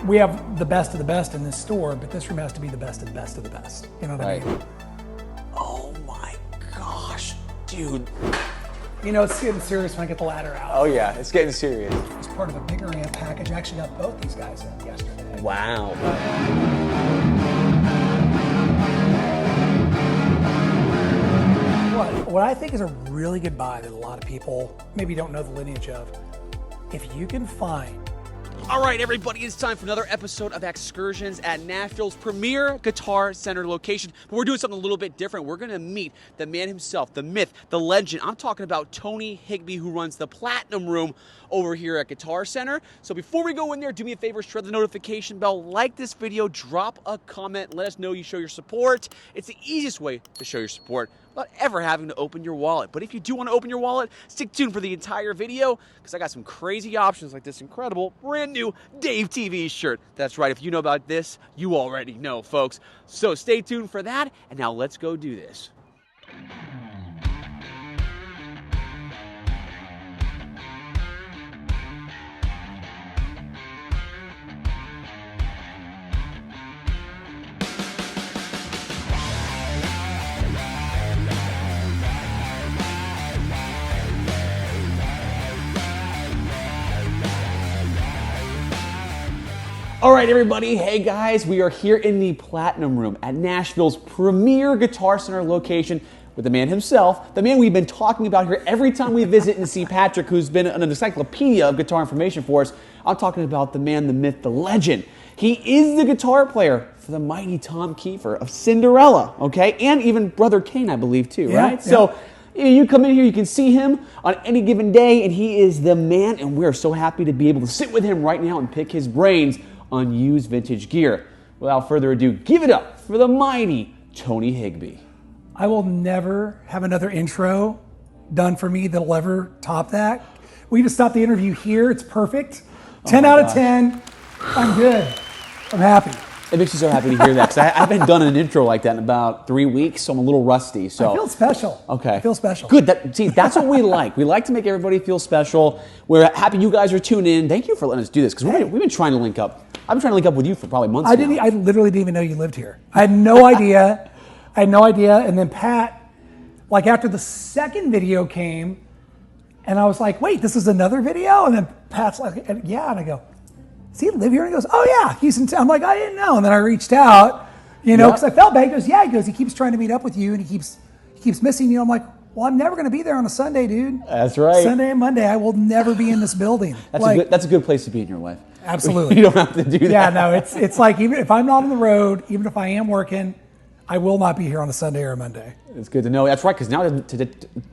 we have the best of the best in this store, but this room has to be the best of the best of the best. You know what I mean? Oh my gosh, dude. You know, it's getting serious when I get the ladder out. Oh yeah, it's getting serious. It's part of a bigger amp package. I actually got both these guys in yesterday. Wow. What I think is a really good buy that a lot of people maybe don't know the lineage of, if you can find. All right, everybody, it's time for another episode of Axescursions at Nashville's premier Guitar Center location. But we're doing something a little bit different. We're going to meet the man himself, the myth, the legend. I'm talking about Tony Higbee, who runs the Platinum Room over here at Guitar Center. So before we go in there, do me a favor, shred the notification bell, like this video, drop a comment, let us know you show your support. It's the easiest way to show your support without ever having to open your wallet. But if you do want to open your wallet, stick tuned for the entire video, because I got some crazy options like this incredible brand new Dave TV shirt. That's right, if you know about this, you already know, folks. So stay tuned for that, and now let's go do this. All right, everybody. Hey, guys. We are here in the Platinum Room at Nashville's premier Guitar Center location with the man himself, the man we've been talking about here every time we visit and see Patrick, who's been an encyclopedia of guitar information for us. I'm talking about the man, the myth, the legend. He is the guitar player for the mighty Tom Keifer of Cinderella, okay? And even Brother Kane, I believe, too, right? Yeah. So you come in here, you can see him on any given day, and he is the man, and we're so happy to be able to sit with him right now and pick his brains on used vintage gear. Without further ado, give it up for the mighty Tony Higbee. I will never have another intro done for me that'll ever top that. We just stopped the interview here. It's perfect. 10 out of 10. I'm good. I'm happy. It makes me so happy to hear that, because I haven't done an intro like that in about 3 weeks, so I'm a little rusty. So I feel special. Okay. I feel special. Good. See, that's what we like. We like to make everybody feel special. We're happy you guys are tuning in. Thank you for letting us do this, because we've been trying to link up. I've been trying to link up with you for probably months now. I literally didn't even know you lived here. I had no idea. And then Pat, like after the second video came, and I was like, wait, this is another video? And then Pat's like, yeah. And I go, does he live here? And he goes, oh yeah, he's in town. I'm like, I didn't know. And then I reached out, because I felt bad. He goes, yeah. He goes, he keeps trying to meet up with you, and he keeps missing you. I'm like, well, I'm never going to be there on a Sunday, dude. That's right. Sunday and Monday, I will never be in this building. That's a good place to be in your life. Absolutely. You don't have to do that. Yeah, no, it's like, even if I'm not on the road, even if I am working, I will not be here on a Sunday or a Monday. It's good to know. That's right, because now,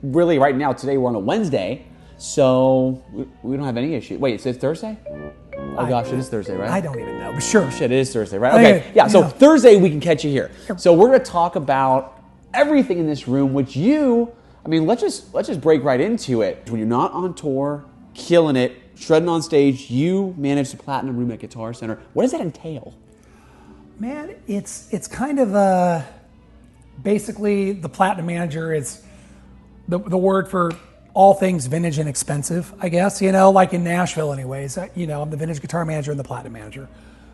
really right now, today we're on a Wednesday, so we don't have any issue. Wait, it says Thursday? Oh gosh, it is Thursday, right? I don't even know, but sure. Shit, it is Thursday, right? Okay, yeah, so Thursday we can catch you here. So we're going to talk about everything in this room, which let's just break right into it. When you're not on tour, killing it, shredding on stage, you manage the Platinum Room at Guitar Center. What does that entail? Man, it's kind of basically the Platinum Manager is the word for all things vintage and expensive, I guess, like in Nashville anyways. I'm the vintage guitar manager and the Platinum Manager.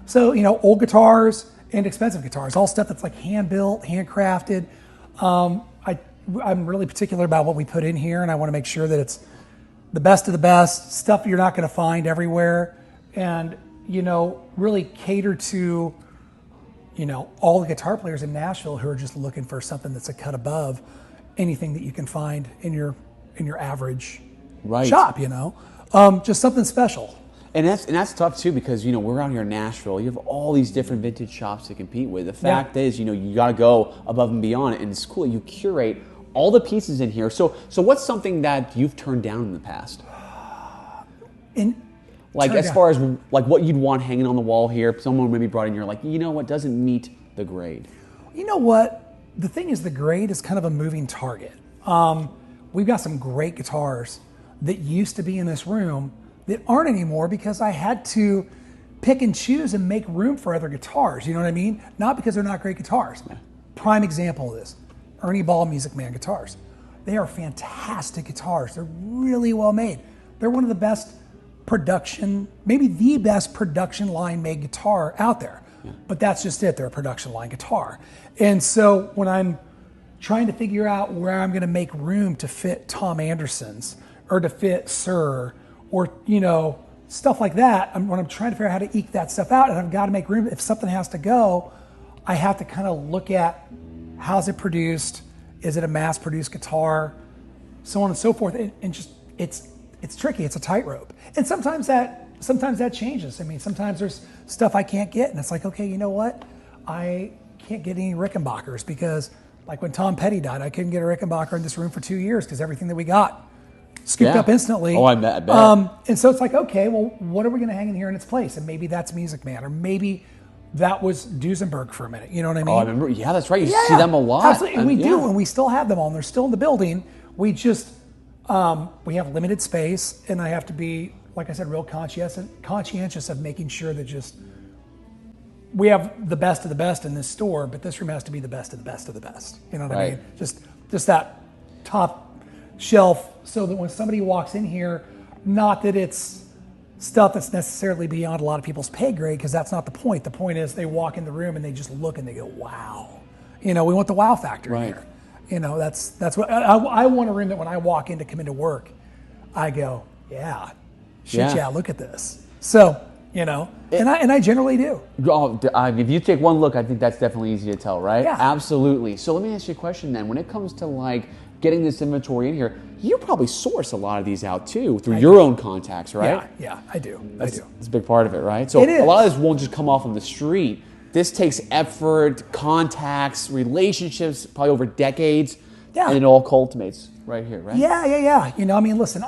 So, old guitars and expensive guitars, all stuff that's like hand-built, handcrafted. I'm really particular about what we put in here, and I want to make sure that it's the best of the best, stuff you're not going to find everywhere, and, really cater to, all the guitar players in Nashville who are just looking for something that's a cut above anything that you can find in your average shop, just something special. And that's tough too, because we're out here in Nashville. You have all these different vintage shops to compete with. The fact is, you got to go above and beyond, and it's cool. You curate all the pieces in here. So what's something that you've turned down in the past? As far as like what you'd want hanging on the wall here, someone maybe brought in, you're like, what doesn't meet the grade? You know what? The thing is, the grade is kind of a moving target. We've got some great guitars that used to be in this room that aren't anymore because I had to pick and choose and make room for other guitars. You know what I mean? Not because they're not great guitars. Yeah. Prime example of this, Ernie Ball Music Man guitars. They are fantastic guitars. They're really well made. They're one of the best production, maybe the best production line made guitar out there. But that's just it. They're a production line guitar. And so when I'm trying to figure out where I'm going to make room to fit Tom Anderson's or to fit Suhr or, stuff like that, when I'm trying to figure out how to eke that stuff out, and I've got to make room, if something has to go, I have to kind of look at how's it produced, is it a mass-produced guitar, so on and so forth, and just it's tricky. It's a tightrope, and sometimes that changes. I mean, sometimes there's stuff I can't get, and it's like, okay, you know what? I can't get any Rickenbackers because, like when Tom Petty died, I couldn't get a Rickenbacker in this room for 2 years because everything that we got scooped up instantly. Oh, I bet. And so it's like, okay, well, what are we going to hang in here in its place? And maybe that's Music Man, or maybe that was Duesenberg for a minute. You know what I mean? Oh, I remember. Yeah, that's right. You see them a lot. Absolutely, and we do, and we still have them all, and they're still in the building. We just, we have limited space, and I have to be, like I said, real conscientious of making sure that just, we have the best of the best in this store, but this room has to be the best of the best of the best. You know what I mean? Just that top shelf, so that when somebody walks in here, not that it's stuff that's necessarily beyond a lot of people's pay grade, because that's not the point. The point is they walk in the room and they just look and they go, wow. We want the wow factor in here. That's what I want. A room that when I walk in to come into work, I go, yeah, look at this. So, and I generally do. If you take one look, I think that's definitely easy to tell, right? Yeah. Absolutely. So let me ask you a question then. When it comes to getting this inventory in here, you probably source a lot of these out too through your own contacts, right? Yeah, I do. That's a big part of it, right? So a lot of this won't just come off on the street. This takes effort, contacts, relationships, probably over decades, and it all culminates right here, right? Yeah. Listen,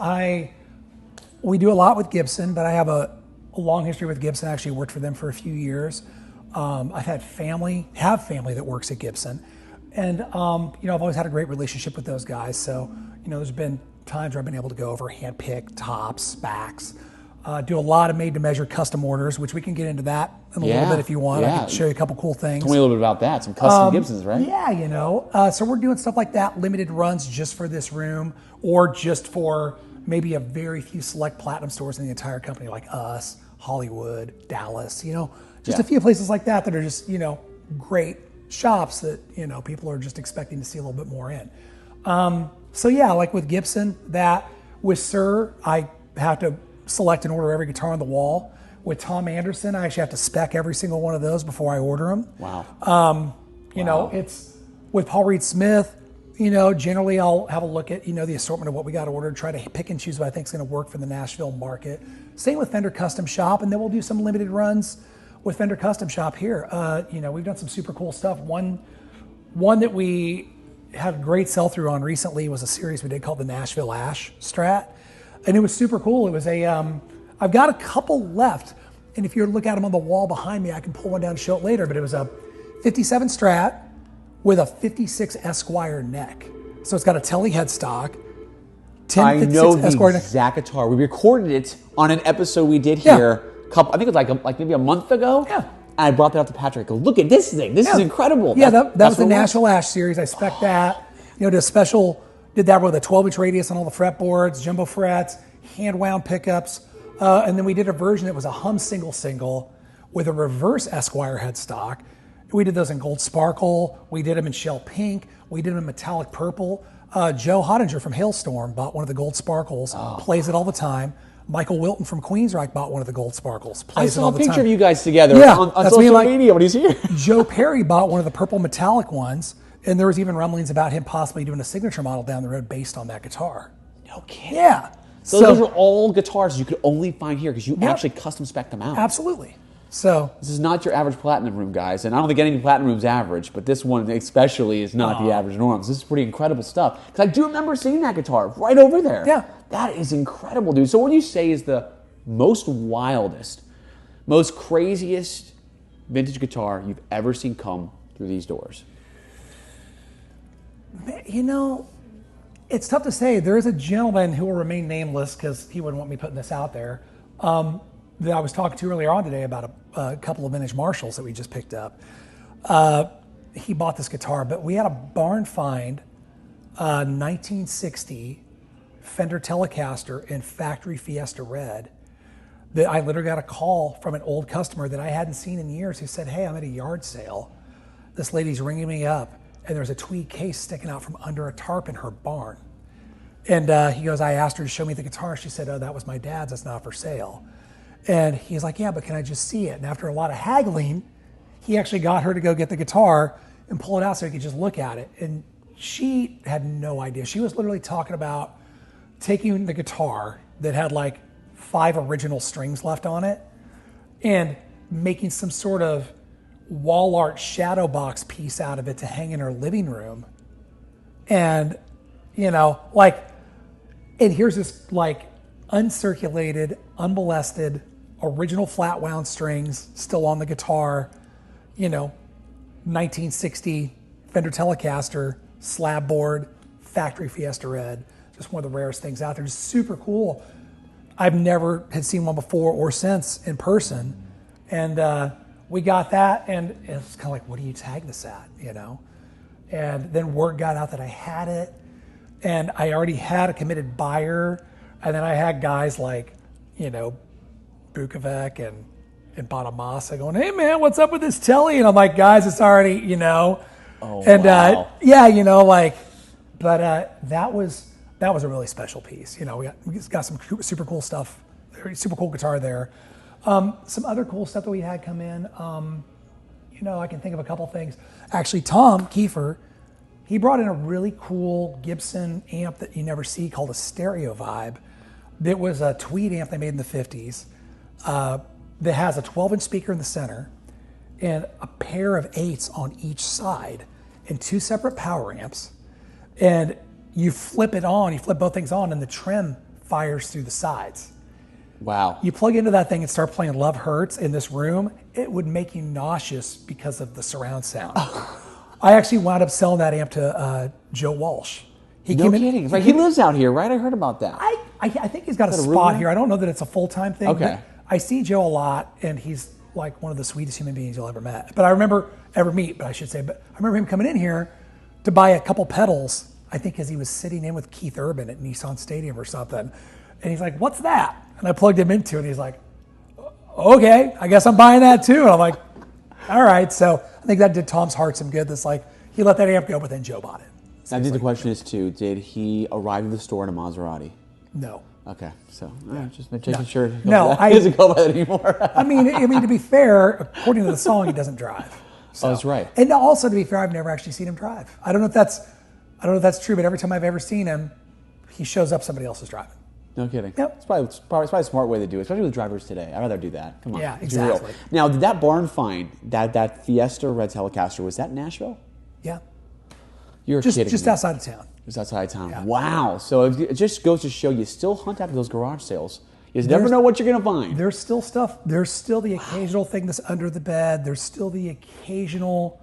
we do a lot with Gibson, but I have a long history with Gibson. I actually worked for them for a few years. I've had family that works at Gibson. And, I've always had a great relationship with those guys. So, there's been times where I've been able to go over, handpick tops, specs, do a lot of made-to-measure custom orders, which we can get into that in a little bit if you want. I can show you a couple cool things. Tell me a little bit about that. Some custom Gibsons, right? Yeah, so we're doing stuff like that, limited runs just for this room, or just for maybe a very few select platinum stores in the entire company, like us, Hollywood, Dallas, just a few places like that are just, great shops that people are just expecting to see a little bit more in. Like with Gibson, that with Suhr, I have to select and order every guitar on the wall. With Tom Anderson, I actually have to spec every single one of those before I order them. Wow. It's with Paul Reed Smith. Generally I'll have a look at the assortment of what we got ordered, try to pick and choose what I think is going to work for the Nashville market. Same with Fender Custom Shop, and then we'll do some limited runs with Fender Custom Shop here. We've done some super cool stuff. One that we had a great sell-through on recently was a series we did called the Nashville Ash Strat. And it was super cool. It was I've got a couple left. And if you look at them on the wall behind me, I can pull one down and show it later. But it was a 57 Strat with a 56 Esquire neck. So it's got a Tele headstock. I know the exact guitar. We recorded it on an episode we did here. I think it was like maybe a month ago. Yeah. And I brought that up to Patrick. I go, look at this thing. This is incredible. Yeah, that was the Nashville Ash series. I spec'd that. Did a special, did that with a 12-inch radius on all the fretboards, jumbo frets, hand-wound pickups. And then we did a version that was a hum single with a reverse Esquire headstock. We did those in gold sparkle. We did them in shell pink. We did them in metallic purple. Joe Hottinger from Hailstorm bought one of the gold sparkles, plays it all the time. Michael Wilton from Queensryche bought one of the gold sparkles, plays it all the time. I saw a picture of you guys together on social media when he's here. Joe Perry bought one of the purple metallic ones, and there was even rumblings about him possibly doing a signature model down the road based on that guitar. No kidding. Yeah. So those are all guitars you could only find here because you actually custom spec them out. Absolutely. So this is not your average platinum room, guys, and I don't think any platinum room's average, but this one especially is not the average norms. This is pretty incredible stuff. Because I do remember seeing that guitar right over there. Yeah. That is incredible, dude. So what do you say is the most wildest, most craziest vintage guitar you've ever seen come through these doors? It's tough to say. There is a gentleman who will remain nameless because he wouldn't want me putting this out there, that I was talking to earlier on today about a couple of vintage Marshalls that we just picked up. He bought this guitar, but we had a barn find 1960 Fender Telecaster in factory Fiesta Red that I literally got a call from an old customer that I hadn't seen in years who said, hey, I'm at a yard sale. This lady's ringing me up, and there's a tweed case sticking out from under a tarp in her barn. And he goes, I asked her to show me the guitar. She said, oh, that was my dad's. That's not for sale. And he's like, yeah, but can I just see it? And after a lot of haggling, he actually got her to go get the guitar and pull it out so he could just look at it. And she had no idea. She was literally talking about taking the guitar that had like 5 original strings left on it and making some sort of wall art shadow box piece out of it to hang in her living room. And, you know, like, and here's this like uncirculated, unmolested, original flat wound strings still on the guitar, you know, 1960 Fender Telecaster, slab board, factory Fiesta Red, just one of the rarest things out there. Just super cool. I've never had seen one before or since in person. And we got that, and it's kind of like, what do you tag this at, you know? And then word got out that I had it, and I already had a committed buyer, and then I had guys like, you know, Bukovac and Bonamassa going, hey man, what's up with this Telly? And I'm like, guys, it's already, you know. Oh, and wow. yeah, you know, like, but that was a really special piece. You know, we got some super cool stuff, super cool guitar there. Some other cool stuff that we had come in. You know, I can think of a couple things. Actually, Tom Keifer, he brought in a really cool Gibson amp that you never see called a Stereovibe. That was a tweed amp they made in the 50s that has a 12-inch speaker in the center and a pair of 8s on each side and 2 separate power amps. And you flip it on, you flip both things on, and the trim fires through the sides. Wow. You plug into that thing and start playing Love Hurts in this room, it would make you nauseous because of the surround sound. I actually wound up selling that amp to Joe Walsh. He kidding. He lives out here, right? I heard about that. I think he's got a spot here. I don't know that it's a full-time thing. Okay. But I see Joe a lot, and he's like one of the sweetest human beings you'll ever meet. But I remember him coming in here to buy a couple pedals, I think because he was sitting in with Keith Urban at Nissan Stadium or something. And he's like, what's that? And I plugged him into it, and he's like, okay, I guess I'm buying that too. And I'm like, all right. So I think that did Tom's heart some good. That's like, he let that amp go, but then Joe bought it. So I think the question is too, did he arrive at the store in a Maserati? No. Okay, so just making sure he doesn't go by that anymore. I mean, to be fair, according to the song, he doesn't drive. So. Oh, that's right. And also, to be fair, I've never actually seen him drive. I don't know if that's true, but every time I've ever seen him, he shows up, somebody else is driving. No kidding. Yep. It's probably a smart way to do it, especially with drivers today. I'd rather do that. Come on. Yeah, exactly. Now, did that barn find, that Fiesta Red Telecaster, was that in Nashville? Yeah. You're kidding just me. outside of town. Just outside of town. Yeah. Wow. So it just goes to show you still hunt after those garage sales. You never know what you're going to find. There's still stuff. There's still the occasional thing that's under the bed. There's still the occasional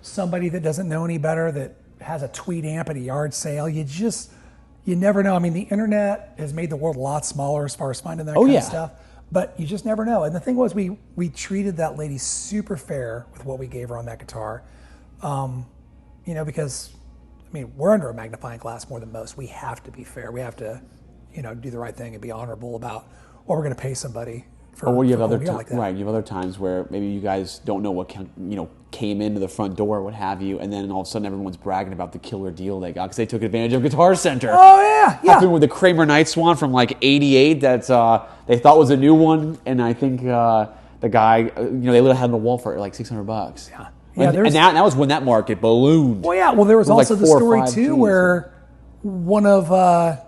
somebody that doesn't know any better that has a tweed amp at a yard sale. You never know. I mean, the internet has made the world a lot smaller as far as finding that kind of stuff. But you just never know. And the thing was, we treated that lady super fair with what we gave her on that guitar. You know, because, I mean, we're under a magnifying glass more than most. We have to be fair. We have to, you know, do the right thing and be honorable about what we're going to pay somebody for. Or you have other like that. Right, you have other times where maybe you guys don't know what came into the front door, what have you, and then all of a sudden everyone's bragging about the killer deal they got because they took advantage of Guitar Center. Oh yeah. Happened with the Kramer Nightswan from like '88 that they thought was a new one, and I think the guy, they literally had on the wall for like $600. Yeah. And that was when that market ballooned. Well, yeah. Well, there was also like the story too Gs. where one of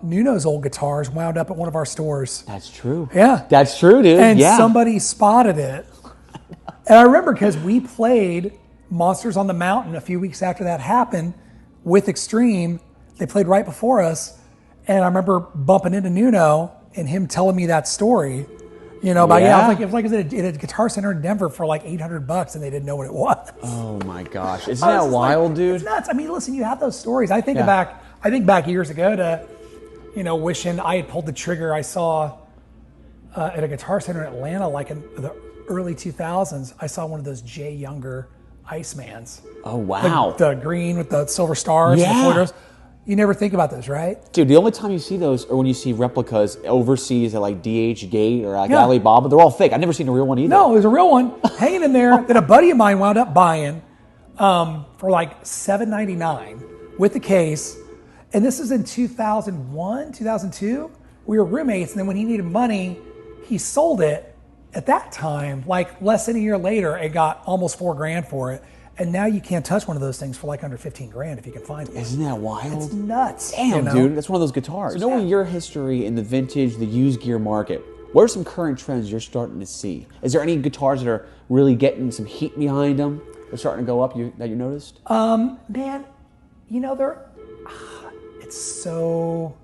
Nuno's old guitars wound up at one of our stores. That's true. Yeah. That's true, dude. And somebody spotted it. And I remember because we played Monsters on the Mountain a few weeks after that happened with Extreme. They played right before us. And I remember bumping into Nuno and him telling me that story. You know, but it was like at a Guitar Center in Denver for like $800 and they didn't know what it was. Oh my gosh. Isn't that wild, dude? It's nuts. I mean, listen, you have those stories. I think back years ago to, wishing I had pulled the trigger. I saw at a Guitar Center in Atlanta, like in the early 2000s, I saw one of those Jay Yuenger Icemans. Oh, wow. The green with the silver stars. Yeah. And the You never think about those, right? Dude, the only time you see those are when you see replicas overseas at like DH Gate or like Alibaba. They're all fake. I've never seen a real one either. No, there's a real one hanging in there that a buddy of mine wound up buying for like $7.99 with the case. And this is in 2001, 2002. We were roommates, and then when he needed money, he sold it at that time, like less than a year later, and got almost $4,000 for it. And now you can't touch one of those things for like under $15,000 if you can find it. Isn't that wild? It's nuts. Damn, dude, that's one of those guitars. So knowing your history in the vintage, the used gear market, what are some current trends you're starting to see? Is there any guitars that are really getting some heat behind them? They're starting to go up that you noticed? Man, you know, it's so...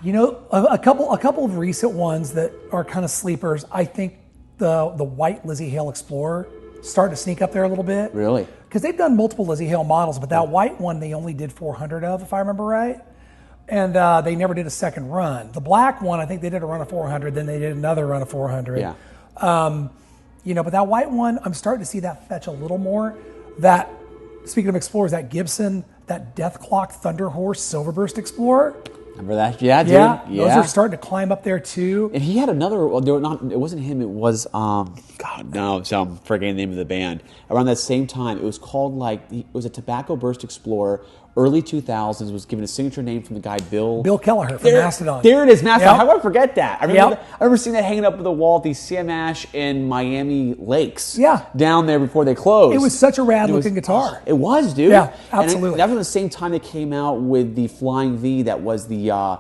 You know, a couple of recent ones that are kind of sleepers. I think the white Lzzy Hale Explorer starting to sneak up there a little bit. Really? Because they've done multiple Lzzy Hale models, but that white one they only did 400 of, if I remember right. And they never did a second run. The black one, I think they did a run of 400, then they did another run of 400. Yeah. You know, but that white one, I'm starting to see that fetch a little more. That, speaking of Explorers, that Gibson, that Dethklok Thunder Horse Silverburst Explorer. Remember that? Yeah, dude. Yeah, those are starting to climb up there too. And he had another. Well, it wasn't him. It was God no. So I'm forgetting the name of the band. Around that same time, it was called it was a Tobacco Burst Explorer. Early 2000s, was given a signature name from the guy Bill Kelleher from Mastodon. There it is, Mastodon. Yep. How do I forget that? I remember seeing that hanging up on the wall at the CMAsh in Miami Lakes. Yeah, down there before they closed. It was such a rad looking guitar. It was, dude. Yeah, absolutely. And that was the same time they came out with the Flying V. That was the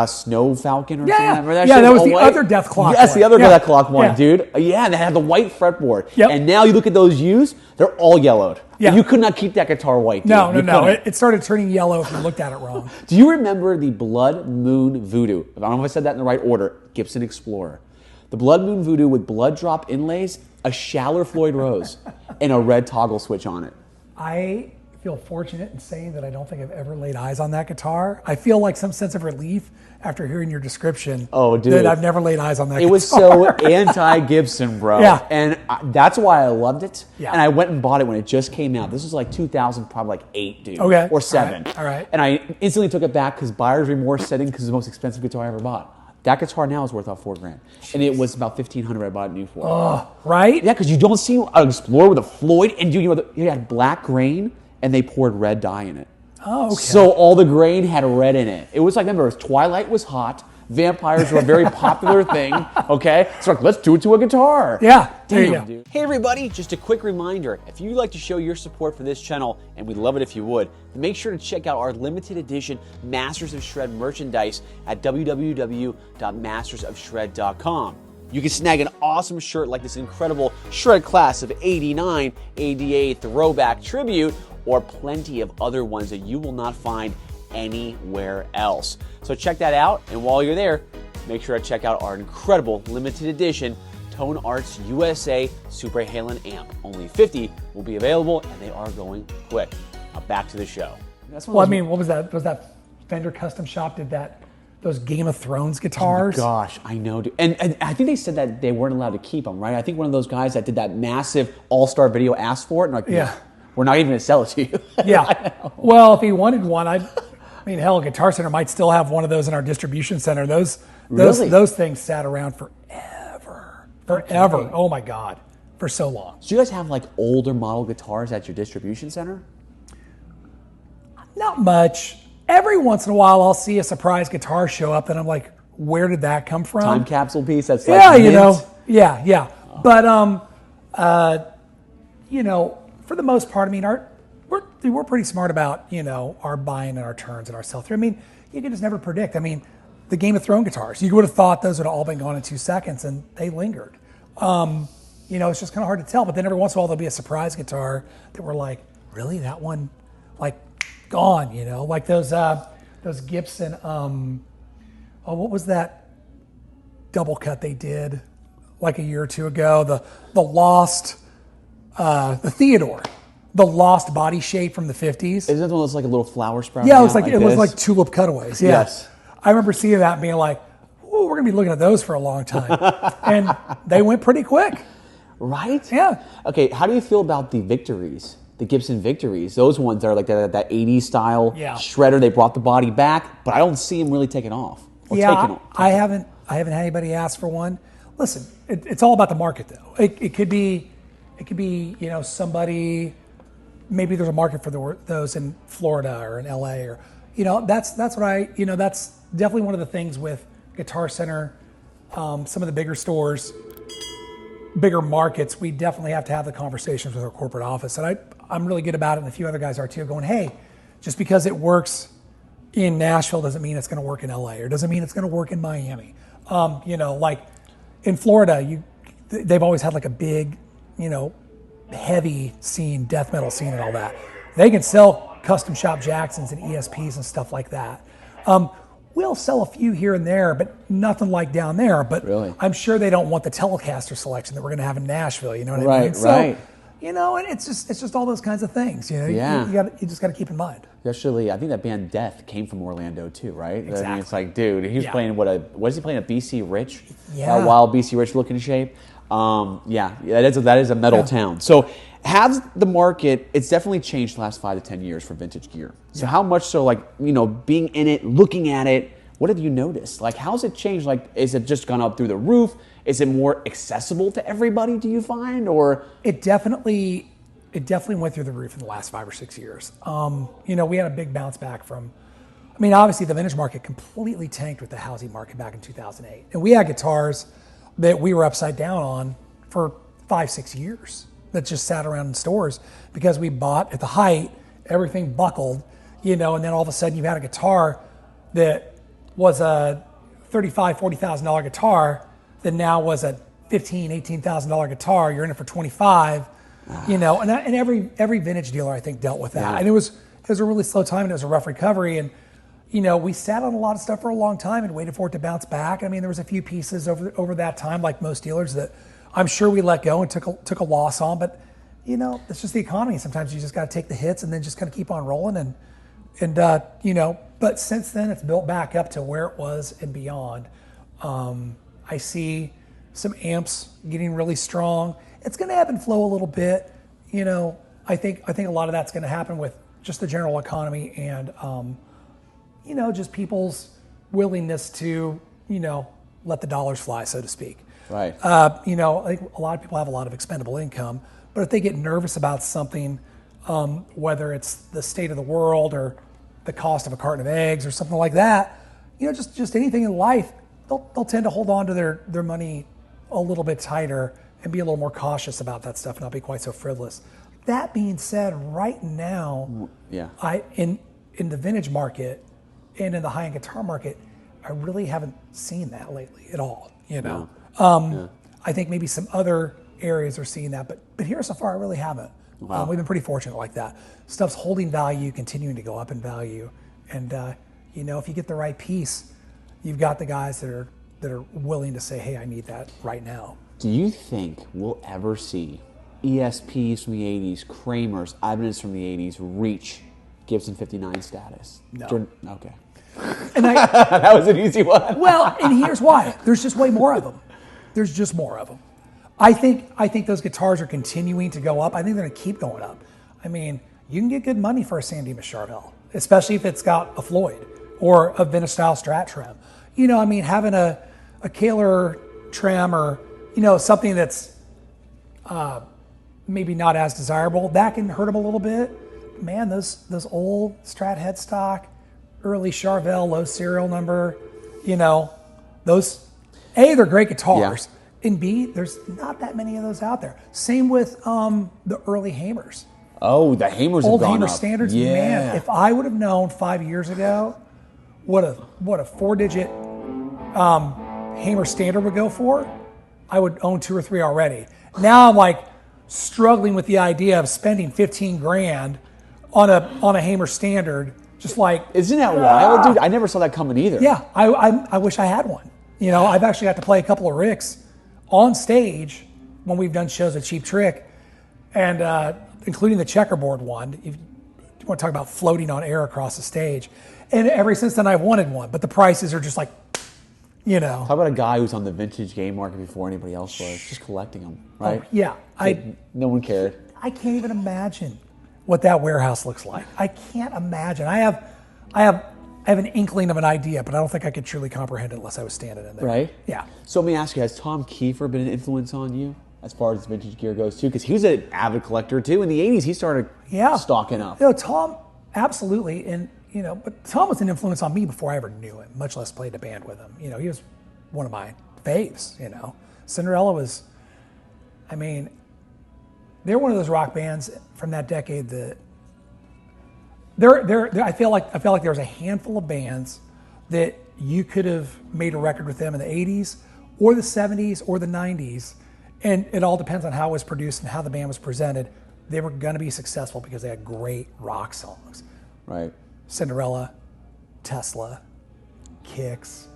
Snow Falcon or something. Remember that? Yeah, shit? that was the other Dethklok. Yes, one. the other Dethklok one, dude. Yeah, and they had the white fretboard. Yep. And now you look at those used, they're all yellowed. Yeah. You could not keep that guitar white, dude. No. It started turning yellow if you looked at it wrong. Do you remember the Blood Moon Voodoo? I don't know if I said that in the right order. Gibson Explorer. The Blood Moon Voodoo with blood drop inlays, a Schaller Floyd Rose, and a red toggle switch on it. I feel fortunate in saying that I don't think I've ever laid eyes on that guitar. I feel like some sense of relief after hearing your description. Oh, dude. That I've never laid eyes on that guitar. It was so anti-Gibson, bro. Yeah. And that's why I loved it. Yeah. And I went and bought it when it just came out. This was like 2000, probably like 8, dude. Okay. Or 7. All right. And I instantly took it back because buyer's remorse setting because it's the most expensive guitar I ever bought. That guitar now is worth about $4,000. And it was about $1,500 I bought it new for. Oh, right? Yeah, because you don't see an Explorer with a Floyd, and you had black grain, and they poured red dye in it. Oh, okay. So all the grain had red in it. It was like, remember, Twilight was hot. Vampires were a very popular thing, okay? So let's do it to a guitar. Yeah, damn, dude. Hey everybody, just a quick reminder. If you'd like to show your support for this channel, and we'd love it if you would, make sure to check out our limited edition Masters of Shred merchandise at www.mastersofshred.com. You can snag an awesome shirt like this incredible Shred Class of '89 ADA Throwback Tribute, or plenty of other ones that you will not find anywhere else. So check that out, and while you're there, make sure to check out our incredible limited edition Tone Arts USA Super Halen amp. Only 50 will be available, and they are going quick. Now back to the show. What was that? Was that Fender Custom Shop did those Game of Thrones guitars? Oh my gosh, I know, dude. And I think they said that they weren't allowed to keep them, right? I think one of those guys that did that massive all-star video asked for it, and we're not even going to sell it to you. Yeah. Well, if he wanted one, hell, Guitar Center might still have one of those in our distribution center. Those things sat around forever. Okay. Oh my God, for so long. So you guys have like older model guitars at your distribution center? Not much. Every once in a while, I'll see a surprise guitar show up, and I'm like, where did that come from? Time capsule piece. That's like Yeah. But for the most part, we're pretty smart about, our buying and our turns and our sell-through. You can just never predict. The Game of Thrones guitars, you would have thought those would have all been gone in 2 seconds, and they lingered. It's just kind of hard to tell. But then every once in a while, there'll be a surprise guitar that we're like, really, that one, gone, like those Gibson, what was that double cut they did like a year or two ago? The lost, the Theodore. The lost body shape from the 50s. Isn't that one that's like a little flower sprout? Yeah, it was like tulip cutaways. Yeah. Yes. I remember seeing that and being like, "Ooh, we're gonna be looking at those for a long time," and they went pretty quick. Right? Yeah. Okay, how do you feel about the Victories? the Gibson Victories. Those ones are like that 80s style Yeah. shredder. They brought the body back, but I don't see them really taking off. Or taking off. I haven't had anybody ask for one. Listen, it's all about the market, though. It could be, somebody. Maybe there's a market for those in Florida or in LA, or that's what that's definitely one of the things with Guitar Center. Some of the bigger stores, bigger markets, we definitely have to have the conversations with our corporate office, and I'm really good about it, and a few other guys are too. Going, hey, just because it works in Nashville doesn't mean it's going to work in LA, or doesn't mean it's going to work in Miami. Like in Florida, they've always had like a big, heavy scene, death metal scene and all that. They can sell custom shop Jacksons and ESPs and stuff like that. We'll sell a few here and there, but nothing like down there. But really? I'm sure they don't want the Telecaster selection that we're going to have in Nashville. You know what I mean? Right. So, and it's just all those kinds of things. Yeah. You just got to keep in mind. Especially, I think that band Death came from Orlando too, right? Exactly. I mean, it's like, dude, he was playing what is he playing? A BC Rich? Yeah. Wild BC Rich looking shape. That is a metal town. So has the market, it's definitely changed the last 5 to 10 years for vintage gear. So how much so, like, being in it, looking at it, what have you noticed? Like, how's it changed? Like, is it just gone up through the roof? Is it more accessible to everybody, do you find? Or It definitely went through the roof in the last 5 or 6 years. We had a big bounce back from, obviously the vintage market completely tanked with the housing market back in 2008. And we had guitars that we were upside down on for 5-6 years that just sat around in stores because we bought at the height, everything buckled, and then all of a sudden you had a guitar that was a $35,000, $40,000 guitar that now was a $15,000, $18,000 guitar. You're in it for $25,000, and every vintage dealer I think dealt with that. Yeah. And it was a really slow time and it was a rough recovery. And we sat on a lot of stuff for a long time and waited for it to bounce back. There was a few pieces over that time, like most dealers, that I'm sure we let go and took a loss on. But it's just the economy. Sometimes you just got to take the hits and then just kind of keep on rolling. But since then it's built back up to where it was and beyond. I see some amps getting really strong. It's going to ebb and flow a little bit. I think a lot of that's going to happen with just the general economy and just people's willingness to let the dollars fly, so to speak. Right. I think a lot of people have a lot of expendable income, but if they get nervous about something, whether it's the state of the world or the cost of a carton of eggs or something like that, just anything in life, they'll tend to hold on to their money a little bit tighter and be a little more cautious about that stuff, not be quite so frivolous. That being said, right now, in the vintage market and in the high-end guitar market, I really haven't seen that lately at all. I think maybe some other areas are seeing that, but here so far I really haven't. Wow. We've been pretty fortunate like that. Stuff's holding value, continuing to go up in value, and if you get the right piece, you've got the guys that are willing to say, hey, I need that right now. Do you think we'll ever see ESPs from the 80s, Kramers, Ibanez from the 80s reach Gibson 59 status? No. Okay. And that was an easy one. Well, and here's why. There's just way more of them. There's just more of them. I think those guitars are continuing to go up. I think they're going to keep going up. You can get good money for a Sandy Micheal, especially if it's got a Floyd or a vintage style Strat trim. Having a Keifer trim or something that's maybe not as desirable, that can hurt them a little bit. Man, those old Strat headstock, early Charvel, low serial number, those, A, they're great guitars, and B, there's not that many of those out there. Same with the early Hamers. Oh, the Hamers Old have gone Hamer up. standards, Yeah. man. If I would have known 5 years ago what a 4-digit Hamer standard would go for, I would own 2 or 3 already. Now I'm like struggling with the idea of spending $15,000 on a Hamer standard, just like. Isn't that wild, dude? I never saw that coming either. Yeah, I wish I had one. I've actually got to play a couple of ricks on stage when we've done shows at Cheap Trick, and including the checkerboard one. If you want to talk about floating on air across the stage. And ever since then, I've wanted one, but the prices are just like, Talk about a guy who's on the vintage game market before anybody else was, just collecting them, right? Yeah. No one cared. I can't even imagine what that warehouse looks like. I can't imagine. I have an inkling of an idea, but I don't think I could truly comprehend it unless I was standing in there. Right? Yeah. So let me ask you, has Tom Keifer been an influence on you as far as vintage gear goes too? Because he was an avid collector too. In the 80s, he started stocking up. Tom, absolutely. And, but Tom was an influence on me before I ever knew him, much less played a band with him. He was one of my faves, Cinderella was, they're one of those rock bands from that decade that I feel like there was a handful of bands that you could have made a record with them in the 80s or the 70s or the 90s, and it all depends on how it was produced and how the band was presented. They were going to be successful because they had great rock songs. Right. Cinderella, Tesla, Kicks.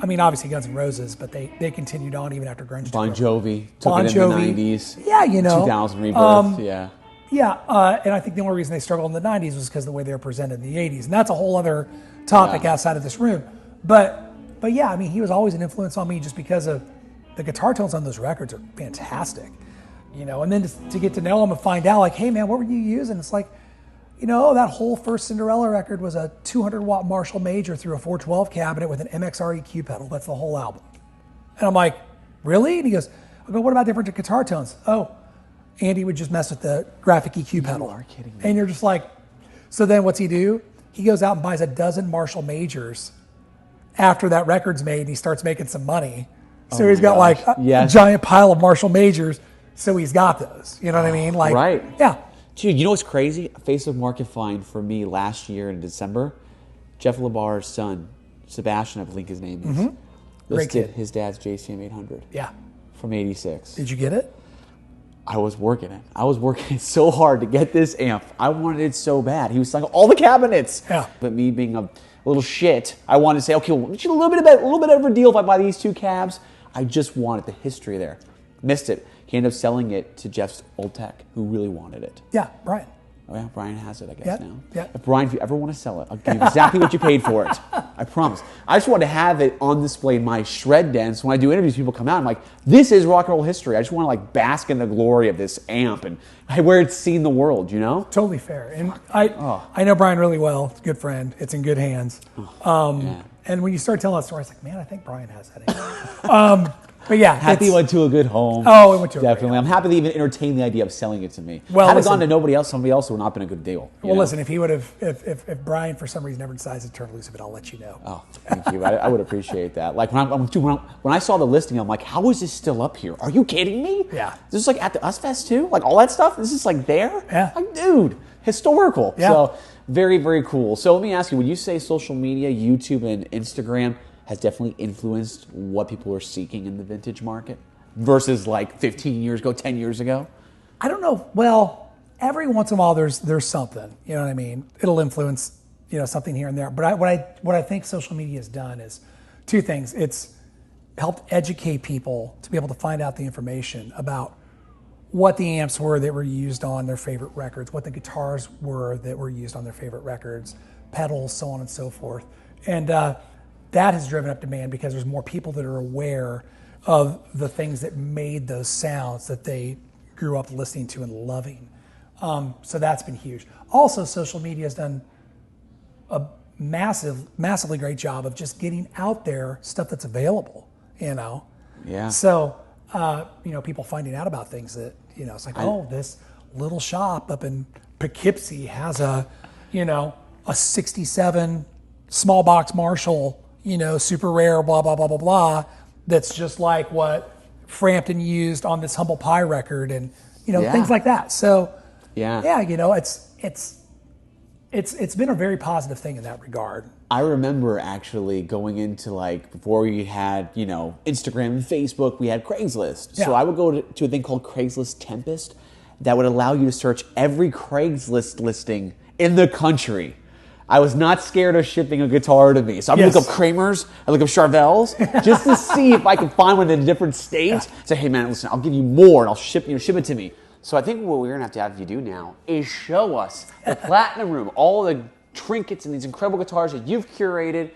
Obviously Guns N' Roses, but they continued on even after grunge. Bon Jovi took it in the 90s. Yeah, 2000 rebirth, yeah. Yeah, and I think the only reason they struggled in the 90s was because of the way they were presented in the 80s. And that's a whole other topic outside of this room. But yeah, he was always an influence on me just because of the guitar tones on those records are fantastic. And then to get to know him and find out, like, hey, man, what were you using? It's like, that whole first Cinderella record was a 200-watt Marshall Major through a 412 cabinet with an MXR EQ pedal. That's the whole album. And I'm like, really? And he goes, I go, what about different guitar tones? Oh, Andy would just mess with the graphic EQ pedal. You are kidding me. And you're just like, so then what's he do? He goes out and buys a dozen Marshall Majors after that record's made, and he starts making some money. So he's got like a giant pile of Marshall Majors, so he's got those. You know what I mean? Like, right. Yeah. Dude, you know what's crazy? A Facebook Market find for me last year in December, Jeff LaBar's son, Sebastian, I believe his name is, listed his dad's JCM 800. Yeah. From 86. Did you get it? I was working it. I was working so hard to get this amp. I wanted it so bad. He was selling all the cabinets. Yeah. But me being a little shit, I wanted to say, okay, well, a little bit of a deal if I buy these two cabs. I just wanted the history there. Missed it. He ended up selling it to Jeff's old tech, who really wanted it. Yeah, Brian. Oh yeah, Brian has it, I guess, now. Yeah. If Brian, if you ever want to sell it, I'll give you exactly what you paid for it. I promise. I just want to have it on display in my shred den, so when I do interviews, people come out, I'm like, this is rock and roll history. I just want to bask in the glory of this amp and where it's seen the world, Totally fair. And I know Brian really well. It's a good friend. It's in good hands. And when you start telling that story, it's like, man, I think Brian has that amp. But yeah, happy it went to a good home. Oh, it went to a definitely. great home. I'm happy to even entertain the idea of selling it to me. Well, had it gone to nobody else, somebody else, it would not have been a good deal. Well, listen, if he would have, if Brian for some reason ever decides to turn loose of it, I'll let you know. Oh, thank you. I would appreciate that. Like when I saw the listing, I'm like, how is this still up here? Are you kidding me? Yeah. This is like at the USFest too? Like all that stuff? This is like there? Yeah. Like, dude, historical. Yeah. So very, very cool. So let me ask you, would you say social media, YouTube and Instagram has definitely influenced what people are seeking in the vintage market versus like 15 years ago, 10 years ago? I don't know. Well, every once in a while there's something, you know what I mean? It'll influence, something here and there. But what I think social media has done is two things. It's helped educate people to be able to find out the information about what the amps were that were used on their favorite records, what the guitars were that were used on their favorite records, pedals, so on and so forth. And that has driven up demand because there's more people that are aware of the things that made those sounds that they grew up listening to and loving. So that's been huge. Also, social media has done a massively great job of just getting out there stuff that's available, Yeah. So, people finding out about things that, it's like, this little shop up in Poughkeepsie has a 67 small box Marshall, super rare, blah, blah, blah, blah, blah. That's just like what Frampton used on this Humble Pie record and, things like that. So, it's been a very positive thing in that regard. I remember actually going into before we had, Instagram and Facebook, we had Craigslist. Yeah. So I would go to a thing called Craigslist Tempest that would allow you to search every Craigslist listing in the country. I was not scared of shipping a guitar to me. So I would look up Kramer's, I look up Charvel's, just to see if I could find one in a different state. Yeah. Say, hey man, listen, I'll give you more and I'll ship it to me. So I think what we're gonna have you do now is show us the Platinum Room, all the trinkets and these incredible guitars that you've curated.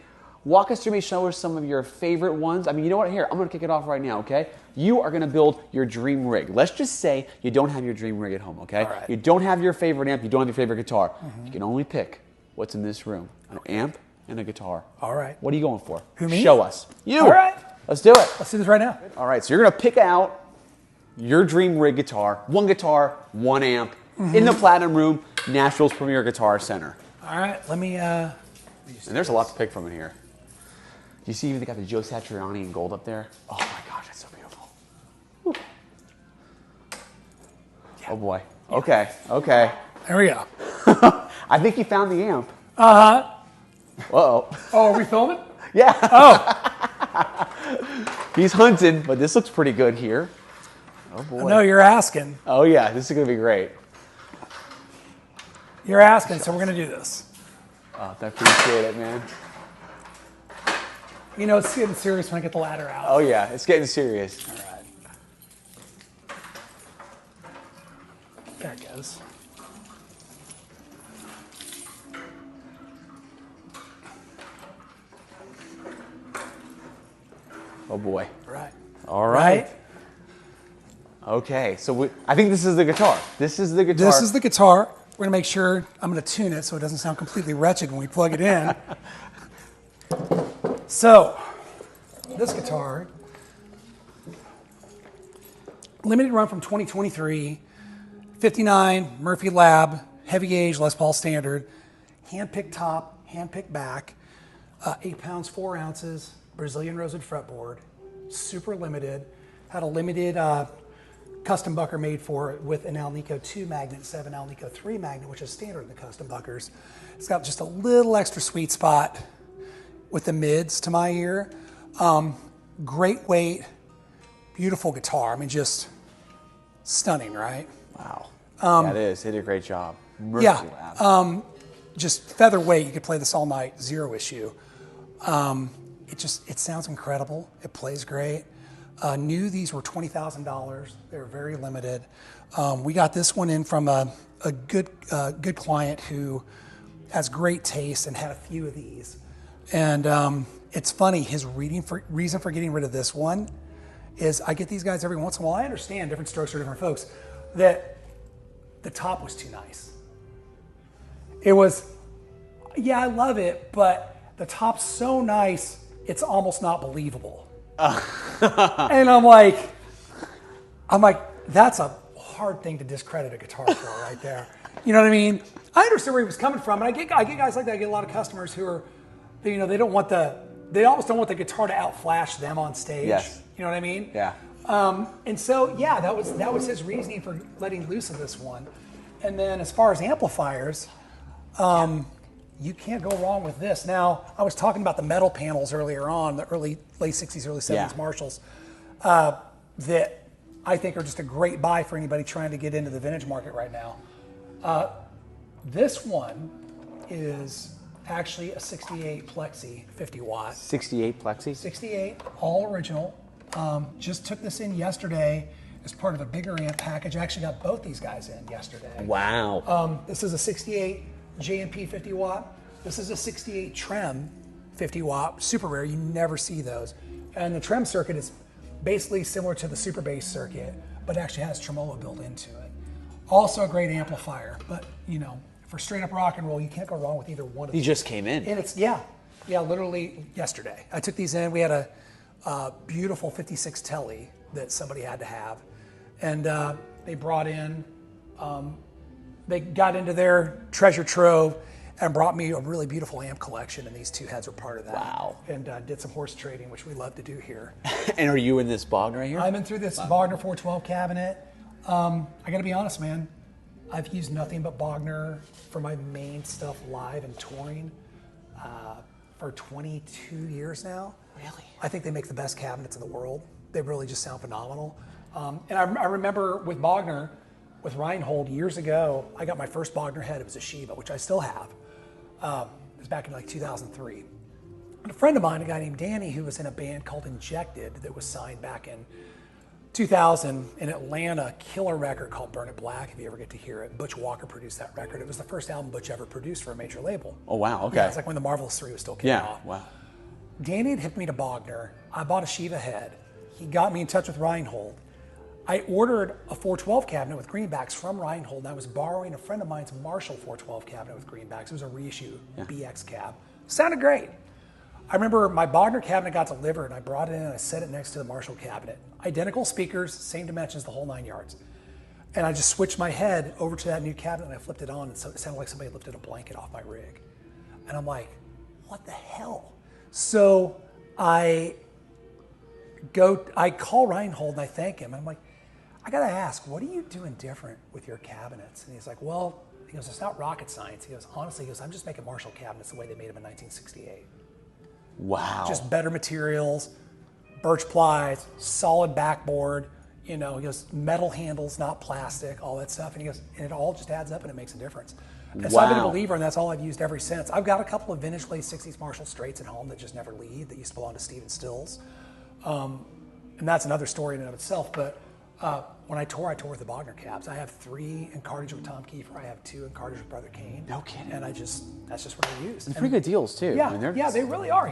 Walk us through, me, show us some of your favorite ones. I mean, you know what? Here, I'm going to kick it off right now, okay? You are going to build your dream rig. Let's just say you don't have your dream rig at home, okay? All right. You don't have your favorite amp. You don't have your favorite guitar. You can only pick what's in this room, an amp and a guitar. All right. What are you going for? Who, me? Show us. You. All right. Let's do it. Let's do this right now. All right, so you're going to pick out your dream rig guitar, one amp, in the Platinum Room, Nashville's premier guitar center. All right, let me... And there's a lot to pick from in here. Do you see even they got the Joe Satriani in gold up there? Oh my gosh, that's so beautiful. Whew. Yeah. Oh boy. Okay, okay. There we go. I think you found the amp. Uh-huh. Uh-oh. Oh, are we filming? Yeah. Oh. He's hunting, but this looks pretty good here. Oh boy. No, you're asking. Oh yeah, this is going to be great. You're asking, so we're going to do this. Oh, I appreciate it, man. You know, it's getting serious when I get the ladder out. Oh yeah, it's getting serious. All right. There it goes. Oh boy. Right. All right. Okay, so I think this is the guitar. This is the guitar. This is the guitar. We're going to make sure, I'm going to tune it so it doesn't sound completely wretched when we plug it in. So, this guitar, limited run from 2023, 59 Murphy Lab, heavy gauge Les Paul standard, hand-picked top, hand-picked back, 8 pounds, 4 ounces, Brazilian rosewood fretboard, super limited, had a limited custom bucker made for it with an Alnico 2 magnet, 7 Alnico 3 magnet, which is standard in the custom buckers. It's got just a little extra sweet spot with the mids to my ear. Great weight, beautiful guitar. I mean, just stunning, right? Wow. Yeah, it is. They did a great job. Murphy Yeah. Lab. Just featherweight. You could play this all night, zero issue. It sounds incredible. It plays great. New, these were $20,000. They were very limited. We got this one in from a good client who has great taste and had a few of these. And it's funny, his reason for getting rid of this one is I get these guys every once in a while. I understand different strokes for different folks, that the top was too nice. It was, yeah, I love it, but the top's so nice, it's almost not believable. And I'm like, that's a hard thing to discredit a guitar for right there. You know what I mean? I understand where he was coming from, and I get guys like that. I get a lot of customers who are, they almost don't want the guitar to outflash them on stage. Yes. You know what I mean? Yeah. And so yeah, that was his reasoning for letting loose of this one. And then as far as amplifiers, you can't go wrong with this. Now, I was talking about the metal panels earlier on, the late 60s, early 70s Marshalls, that I think are just a great buy for anybody trying to get into the vintage market right now. This one is actually a 68 Plexi 50 watt. 68 Plexi? 68, all original. Just took this in yesterday as part of a bigger amp package. I actually got both these guys in yesterday. Wow. This is a 68 GMP 50 watt. This is a 68 Trem 50 watt. Super rare, you never see those. And the Trem circuit is basically similar to the Super Bass circuit, but actually has tremolo built into it. Also a great amplifier, but for straight up rock and roll, you can't go wrong with either one of these. He just came in. And it's, literally yesterday. I took these in. We had a beautiful 56 Tele that somebody had to have. And they brought in, they got into their treasure trove and brought me a really beautiful amp collection, and these two heads were part of that. Wow. And did some horse trading, which we love to do here. And are you in this Bogner right here? I'm in through this Bogner 412 cabinet. I got to be honest, man. I've used nothing but Bogner for my main stuff live and touring for 22 years now. Really? I think they make the best cabinets in the world. They really just sound phenomenal. And I remember with Bogner, with Reinhold years ago, I got my first Bogner head. It was a Shiva, which I still have. It was back in like 2003. And a friend of mine, a guy named Danny, who was in a band called Injected that was signed back in 2000 in Atlanta, killer record called Burn It Black, if you ever get to hear it. Butch Walker produced that record. It was the first album Butch ever produced for a major label. Oh, wow, okay. Yeah, it's like when the Marvelous 3 was still kicking off. Wow. Danny had hit me to Bogner. I bought a Shiva head. He got me in touch with Reinhold. I ordered a 412 cabinet with greenbacks from Reinhold, and I was borrowing a friend of mine's Marshall 412 cabinet with greenbacks. It was a reissue BX cab. Sounded great. I remember my Bogner cabinet got delivered, and I brought it in and I set it next to the Marshall cabinet. Identical speakers, same dimensions, the whole 9 yards. And I just switched my head over to that new cabinet and I flipped it on, and so it sounded like somebody lifted a blanket off my rig. And I'm like, what the hell? So I call Reinhold and I thank him. And I'm like, I gotta ask, what are you doing different with your cabinets? And he's like, well, he goes, it's not rocket science. He goes, honestly, he goes, I'm just making Marshall cabinets the way they made them in 1968. Wow. Just better materials, birch plies, solid backboard, he goes, metal handles, not plastic, all that stuff. And he goes, and it all just adds up and it makes a difference. And so I've been a believer, and that's all I've used ever since. I've got a couple of vintage late 60s Marshall straights at home that just never leave, that used to belong to Stephen Stills. And that's another story in and of itself. But when I tour with the Bogner cabs. I have 3 in cartage with Tom Keifer. I have 2 in cartage with Brother Kane. No kidding. And that's just what I use. And pretty good deals too. Yeah, I mean, they really are.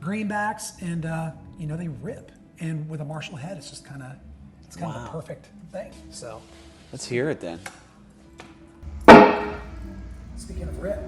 Greenbacks, and they rip. And with a Marshall head, it's kind of the perfect thing. So let's hear it then. Speaking of rip.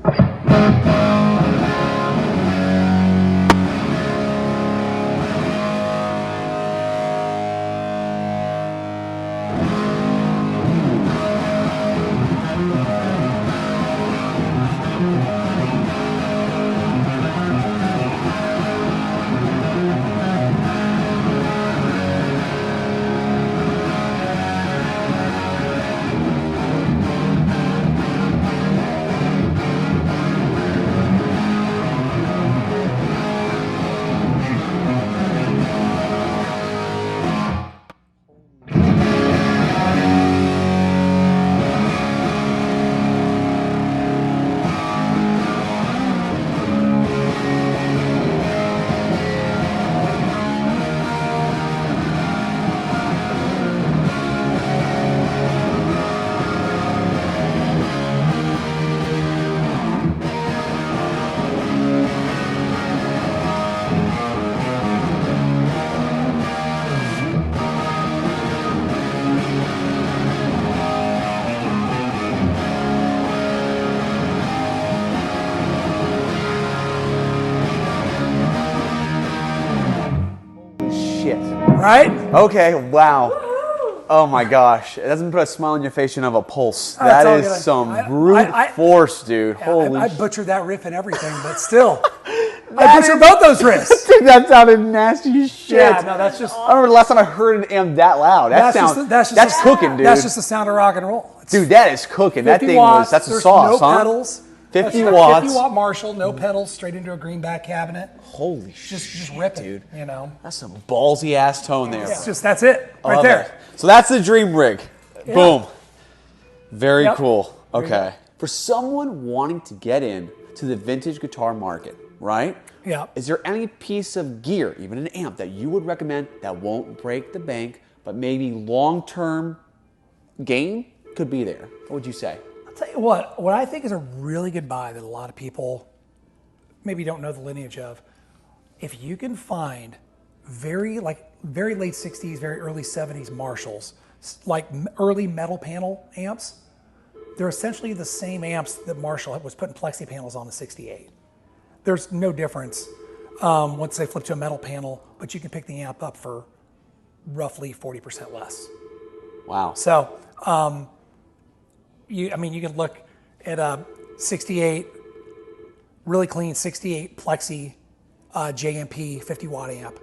Right? Okay, wow. Oh my gosh. It doesn't put a smile on your face, you don't have a pulse. Oh, that is some brute force, dude. Holy I butchered that riff and everything, but still. I butchered both those riffs. Dude, that sounded nasty as shit. Yeah, no, that's just... I remember the last time I heard an amp that loud. That's cooking, dude. That's just the sound of rock and roll. Dude, that is cooking. That thing watts, that's a sauce, no huh? pedals. 50 watts. 50 watt Marshall, no pedals, straight into a greenback cabinet. Holy shit, just rip it, dude. That's some ballsy ass tone there. That's it, right there. So that's the dream rig. Yeah. Boom. Very cool. Okay. For someone wanting to get in to the vintage guitar market, right? Yeah. Is there any piece of gear, even an amp, that you would recommend that won't break the bank, but maybe long-term gain could be there? What would you say? I'll tell you what I think is a really good buy that a lot of people maybe don't know the lineage of. If you can find very late 60s, very early 70s Marshalls, like early metal panel amps, they're essentially the same amps that Marshall was putting Plexi panels on the 68. There's no difference once they flip to a metal panel, but you can pick the amp up for roughly 40% less. Wow. So, you can look at a 68, really clean 68 Plexi JMP 50 watt amp.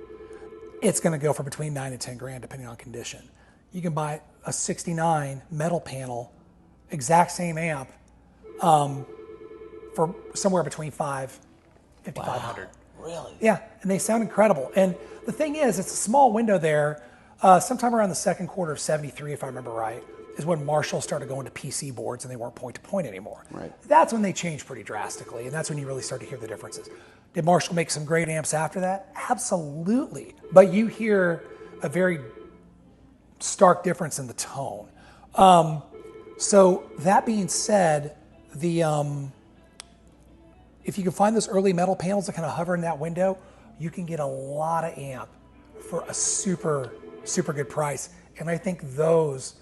It's going to go for between $9 and $10,000 depending on condition. You can buy a 69 metal panel, exact same amp, for somewhere between $5,500. Wow, really? Yeah, and they sound incredible. And the thing is, it's a small window there. Sometime around the second quarter of '73, if I remember right, is when Marshall started going to PC boards and they weren't point to point anymore. Right. That's when they changed pretty drastically, and that's when you really start to hear the differences. Did Marshall make some great amps after that? Absolutely. But you hear a very stark difference in the tone. So that being said, if you can find those early metal panels that kind of hover in that window, you can get a lot of amp for a super, super good price. And I think those,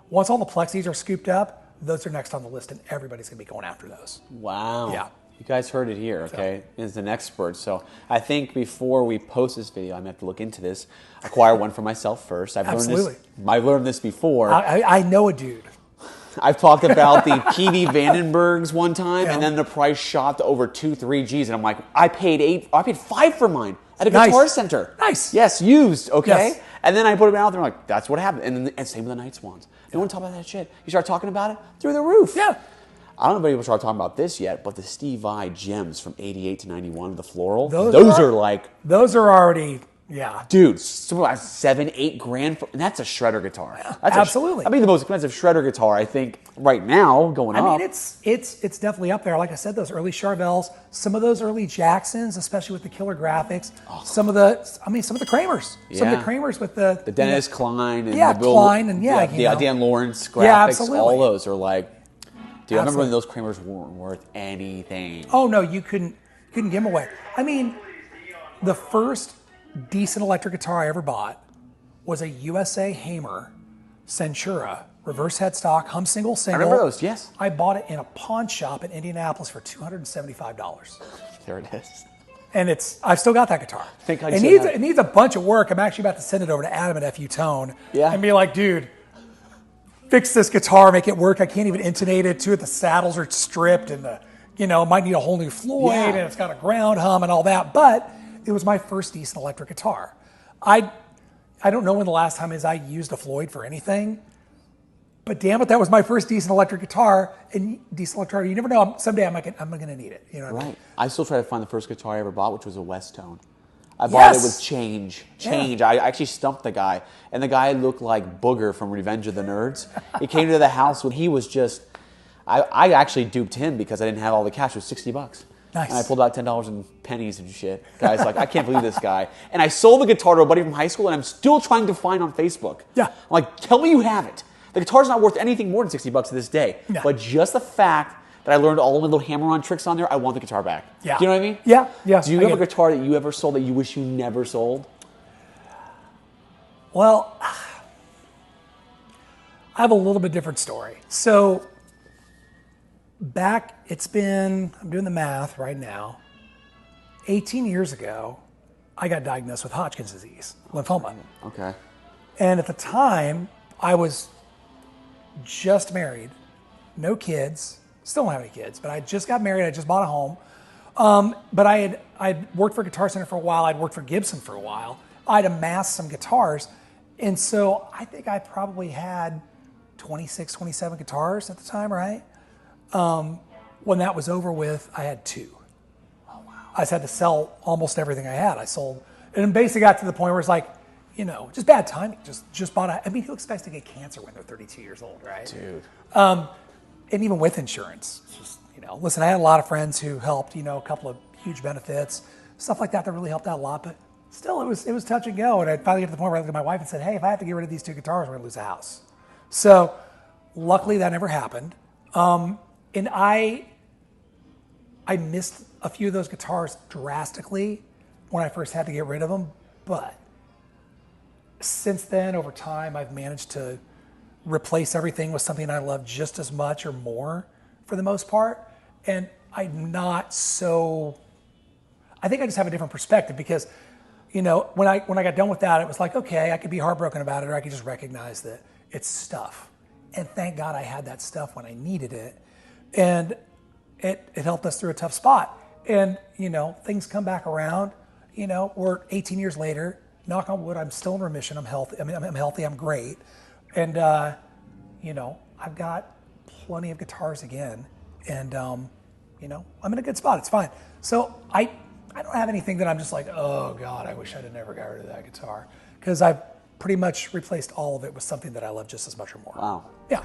once all the Plexis are scooped up, those are next on the list, and everybody's going to be going after those. Wow. Yeah. You guys heard it here, okay? As an expert. So I think before we post this video, I'm going to have to look into this, acquire one for myself first. I've learned this before. I know a dude. I've talked about the PD Vandenbergs one time, and then the price shot to over 2-3 G's, and I'm like, I paid $5 for mine at a Guitar Center. Nice. Yes, used, okay? Yes. And then I put them out there, and I'm like, that's what happened. And same with the Nightswans. You want to talk about that shit? You start talking about it, through the roof. Yeah. I don't know if people start talking about this yet, but the Steve Vai gems from 88 to 91, the floral, those are already, yeah. Dude, something like $7-8 grand, and that's a shredder guitar. Yeah, That's absolutely. I mean, the most expensive shredder guitar, I think, right now, going up. I mean, it's definitely up there. Like I said, those early Charvels, some of those early Jacksons, especially with the killer graphics. Some of the Kramers. Some of the Kramers with the Dennis Klein and Klein and the Dan Lawrence graphics. Yeah, absolutely. All those are like, dude, I remember when Absolutely. those Kramers weren't worth anything. Oh no, you couldn't give them away. I mean, the first decent electric guitar I ever bought was a USA Hamer Centura reverse headstock hum single. I remember those, yes. I bought it in a pawn shop in Indianapolis for $275. There it is. And I've still got that guitar. It needs a bunch of work. I'm actually about to send it over to Adam at FU Tone and be like, dude, fix this guitar, make it work. I can't even intonate it to it. The saddles are stripped and might need a whole new Floyd and it's got a ground hum and all that. But it was my first decent electric guitar. I don't know when the last time is I used a Floyd for anything, but damn it, that was my first decent electric guitar. And decent electric guitar, you never know. Someday I'm gonna need it. You know what I mean? I still try to find the first guitar I ever bought, which was a West Tone. I bought it with change. Yeah. I actually stumped the guy, and the guy looked like Booger from Revenge of the Nerds. He came to the house when he was just. I actually duped him because I didn't have all the cash. It was $60. Nice. And I pulled out $10 in pennies and shit. Guy's like, I can't believe this guy. And I sold the guitar to a buddy from high school, and I'm still trying to find on Facebook. Yeah. I'm like, tell me you have it. The guitar's not worth anything more than $60 to this day. Yeah. But just the fact that I learned all of my little hammer-on tricks on there, I want the guitar back. Yeah. Do you know what I mean? Yeah. Yeah. Do you have a guitar that you ever sold that you wish you never sold? Well, I have a little bit different story. So I'm doing the math right now, 18 years ago, I got diagnosed with Hodgkin's disease, lymphoma. Okay. And at the time, I was just married, no kids, still don't have any kids, but I just got married, I just bought a home. But I'd worked for Guitar Center for a while, I'd worked for Gibson for a while. I'd amassed some guitars. And so I think I probably had 26, 27 guitars at the time, right? When that was over with, I had 2. Oh, wow. I just had to sell almost everything I had. I sold, and basically got to the point where it's like, just bad timing. Just bought who expects to get cancer when they're 32 years old, right? Dude. And even with insurance, just, listen, I had a lot of friends who helped, a couple of huge benefits, stuff like that really helped out a lot, but still it was touch and go. And I finally got to the point where I looked at my wife and said, hey, if I have to get rid of these 2 guitars, we're gonna lose the house. So luckily that never happened. And I missed a few of those guitars drastically when I first had to get rid of them, but since then, over time, I've managed to replace everything with something I love just as much or more for the most part. And I'm not so, I think I just have a different perspective because, when I got done with that, it was like, okay, I could be heartbroken about it, or I could just recognize that it's stuff. And thank God I had that stuff when I needed it. And it helped us through a tough spot. And, things come back around. We're 18 years later, knock on wood, I'm still in remission. I'm healthy. I'm healthy. I'm great. And, I've got plenty of guitars again. And, I'm in a good spot. It's fine. So I don't have anything that I'm just like, oh God, I wish I'd have never got rid of that guitar. Because I've pretty much replaced all of it with something that I love just as much or more. Wow. Yeah.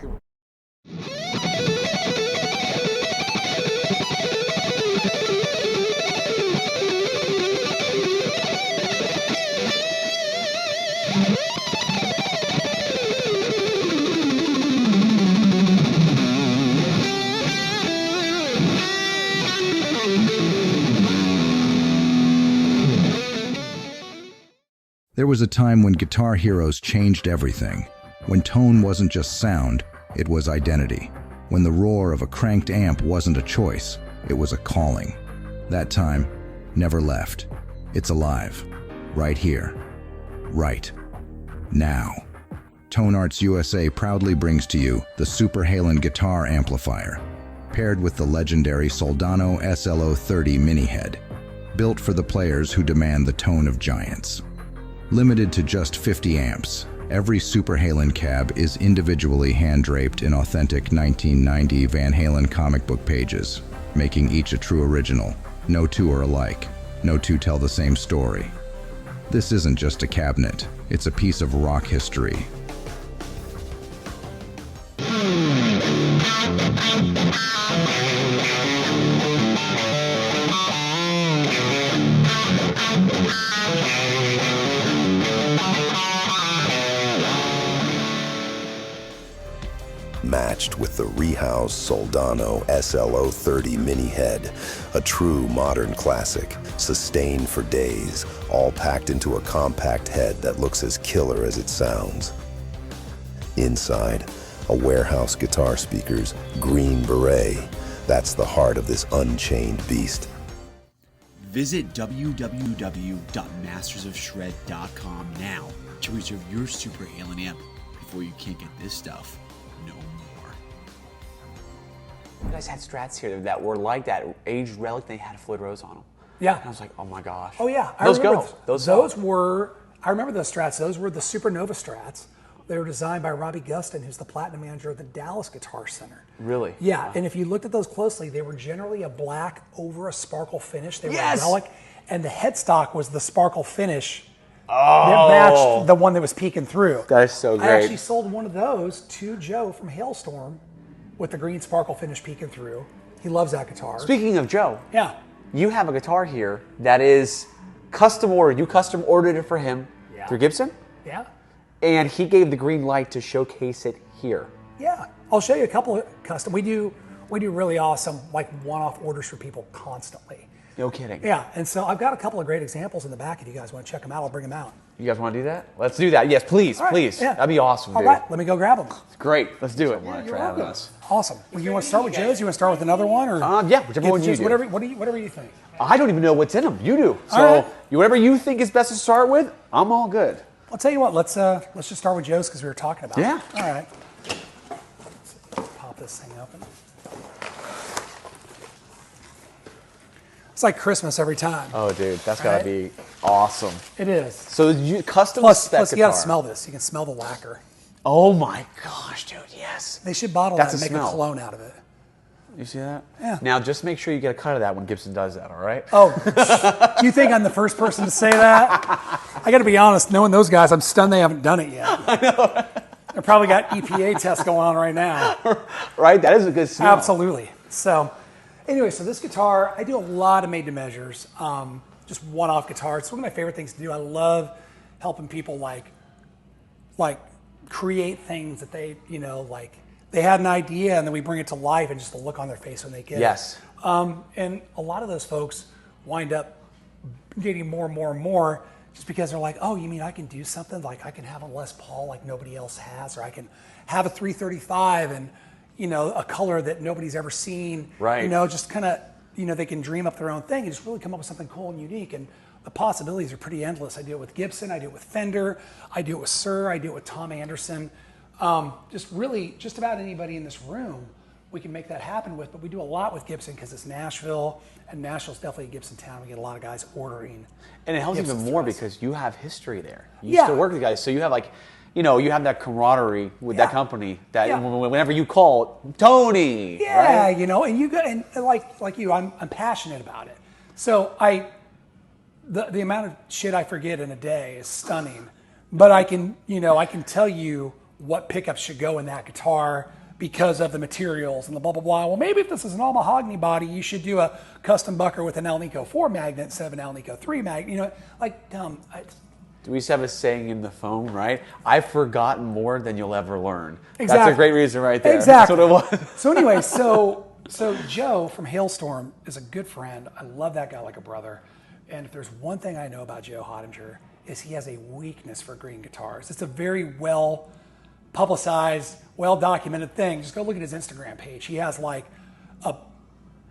There was a time when guitar heroes changed everything, when tone wasn't just sound, it was identity, when the roar of a cranked amp wasn't a choice, it was a calling. That time never left. It's alive, right here, right now. Tone Arts USA proudly brings to you the Super Halen guitar amplifier, paired with the legendary Soldano SLO30 mini head, built for the players who demand the tone of giants. Limited to just 50 amps, every Super Halen cab is individually hand-draped in authentic 1990 Van Halen comic book pages, making each a true original. No two are alike. No two tell the same story. This isn't just a cabinet, it's a piece of rock history. Matched with the rehoused Soldano SLO30 mini head, a true modern classic, sustained for days, all packed into a compact head that looks as killer as it sounds. Inside, a warehouse guitar speaker's green beret. That's the heart of this unchained beast. Visit www.mastersofshred.com now to reserve your Super Halen amp before you can't get this stuff no more. You guys had Strats here that were like that, aged relic. They had Floyd Rose on them. Yeah. And I was like, oh my gosh. Oh yeah, Those go. Those were. I remember those Strats. Those were the Supernova Strats. They were designed by Robbie Gustin, who's the platinum manager of the Dallas Guitar Center. Really? Yeah, and if you looked at those closely, they were generally a black over a sparkle finish. They were Yes! a relic, and the headstock was the sparkle finish that matched the one that was peeking through. That is so great. I actually sold one of those to Joe from Hailstorm with the green sparkle finish peeking through. He loves that guitar. Speaking of Joe, Yeah. you have a guitar here that is custom ordered. You custom ordered it for him Yeah. through Gibson, Yeah. and he gave the green light to showcase it here. Yeah. I'll show you a couple of custom. We do really awesome like one-off orders for people constantly. No kidding. Yeah, and so I've got a couple of great examples in the back. If you guys want to check them out, I'll bring them out. You guys want to do that? Let's do that. Yes, please, All right, please. yeah. That'd be awesome, All dude. right, let me go grab them. Great. Let's do it. You're welcome. Awesome. Well, you want to start with Joe's? You want to start with another one, or Yeah, whichever one you Joe's, do. whatever you think. I don't even know what's in them. You do. So All right. whatever you think is best to start with, I'm all good. I'll tell you what. Let's just start with Joe's because we were talking about Yeah. it. All right. Let's pop this thing open. It's like Christmas every time. Oh, dude, that's gotta Right. be awesome. It is. So you custom Plus spec you got to guitar. smell this. You can smell the lacquer. Oh my gosh, dude, yes. They should bottle That's that and a make smell. a cologne out of it. You see that? Yeah. Now just make sure you get a cut of that when Gibson does that, all right? Oh, you think I'm the first person to say that? I got to be honest, knowing those guys, I'm stunned they haven't done it yet. I know. They've probably got EPA tests going on right now. Right? That is a good smell. Absolutely. So, anyway, so this guitar, I do a lot of made-to-measures, just one-off guitars. It's one of my favorite things to do. I love helping people like create things that they, they had an idea and then we bring it to life and just the look on their face when they get Yes. it. And a lot of those folks wind up getting more and more and more just because they're like, oh, you mean I can do something? Like I can have a Les Paul like nobody else has, or I can have a 335 and, a color that nobody's ever seen. Right. Just kind of, they can dream up their own thing and just really come up with something cool and unique. And the possibilities are pretty endless. I do it with Gibson, I do it with Fender, I do it with Suhr, I do it with Tom Anderson. Just about anybody in this room we can make that happen with, but we do a lot with Gibson because it's Nashville, and Nashville's definitely a Gibson town. We get a lot of guys ordering. And it helps Gibson even more Strats. because you have history there. You Yeah. still work with guys, so you have you have that camaraderie with that company that Yeah. whenever you call Tony, Yeah, right? and you got and like you, I'm passionate about it. So the amount of shit I forget in a day is stunning. But I can tell you what pickups should go in that guitar because of the materials and the blah blah blah. Well, maybe if this is an all mahogany body, you should do a custom bucker with an Alnico 4 magnet instead of an Alnico 3 magnet. We used to have a saying in the phone, right? I've forgotten more than you'll ever learn. Exactly. That's a great reason right there. Exactly. That's what it was. So anyway, so Joe from Hailstorm is a good friend. I love that guy like a brother. And if there's one thing I know about Joe Hottinger, is he has a weakness for green guitars. It's a very well publicized, well documented thing. Just go look at his Instagram page. He has like a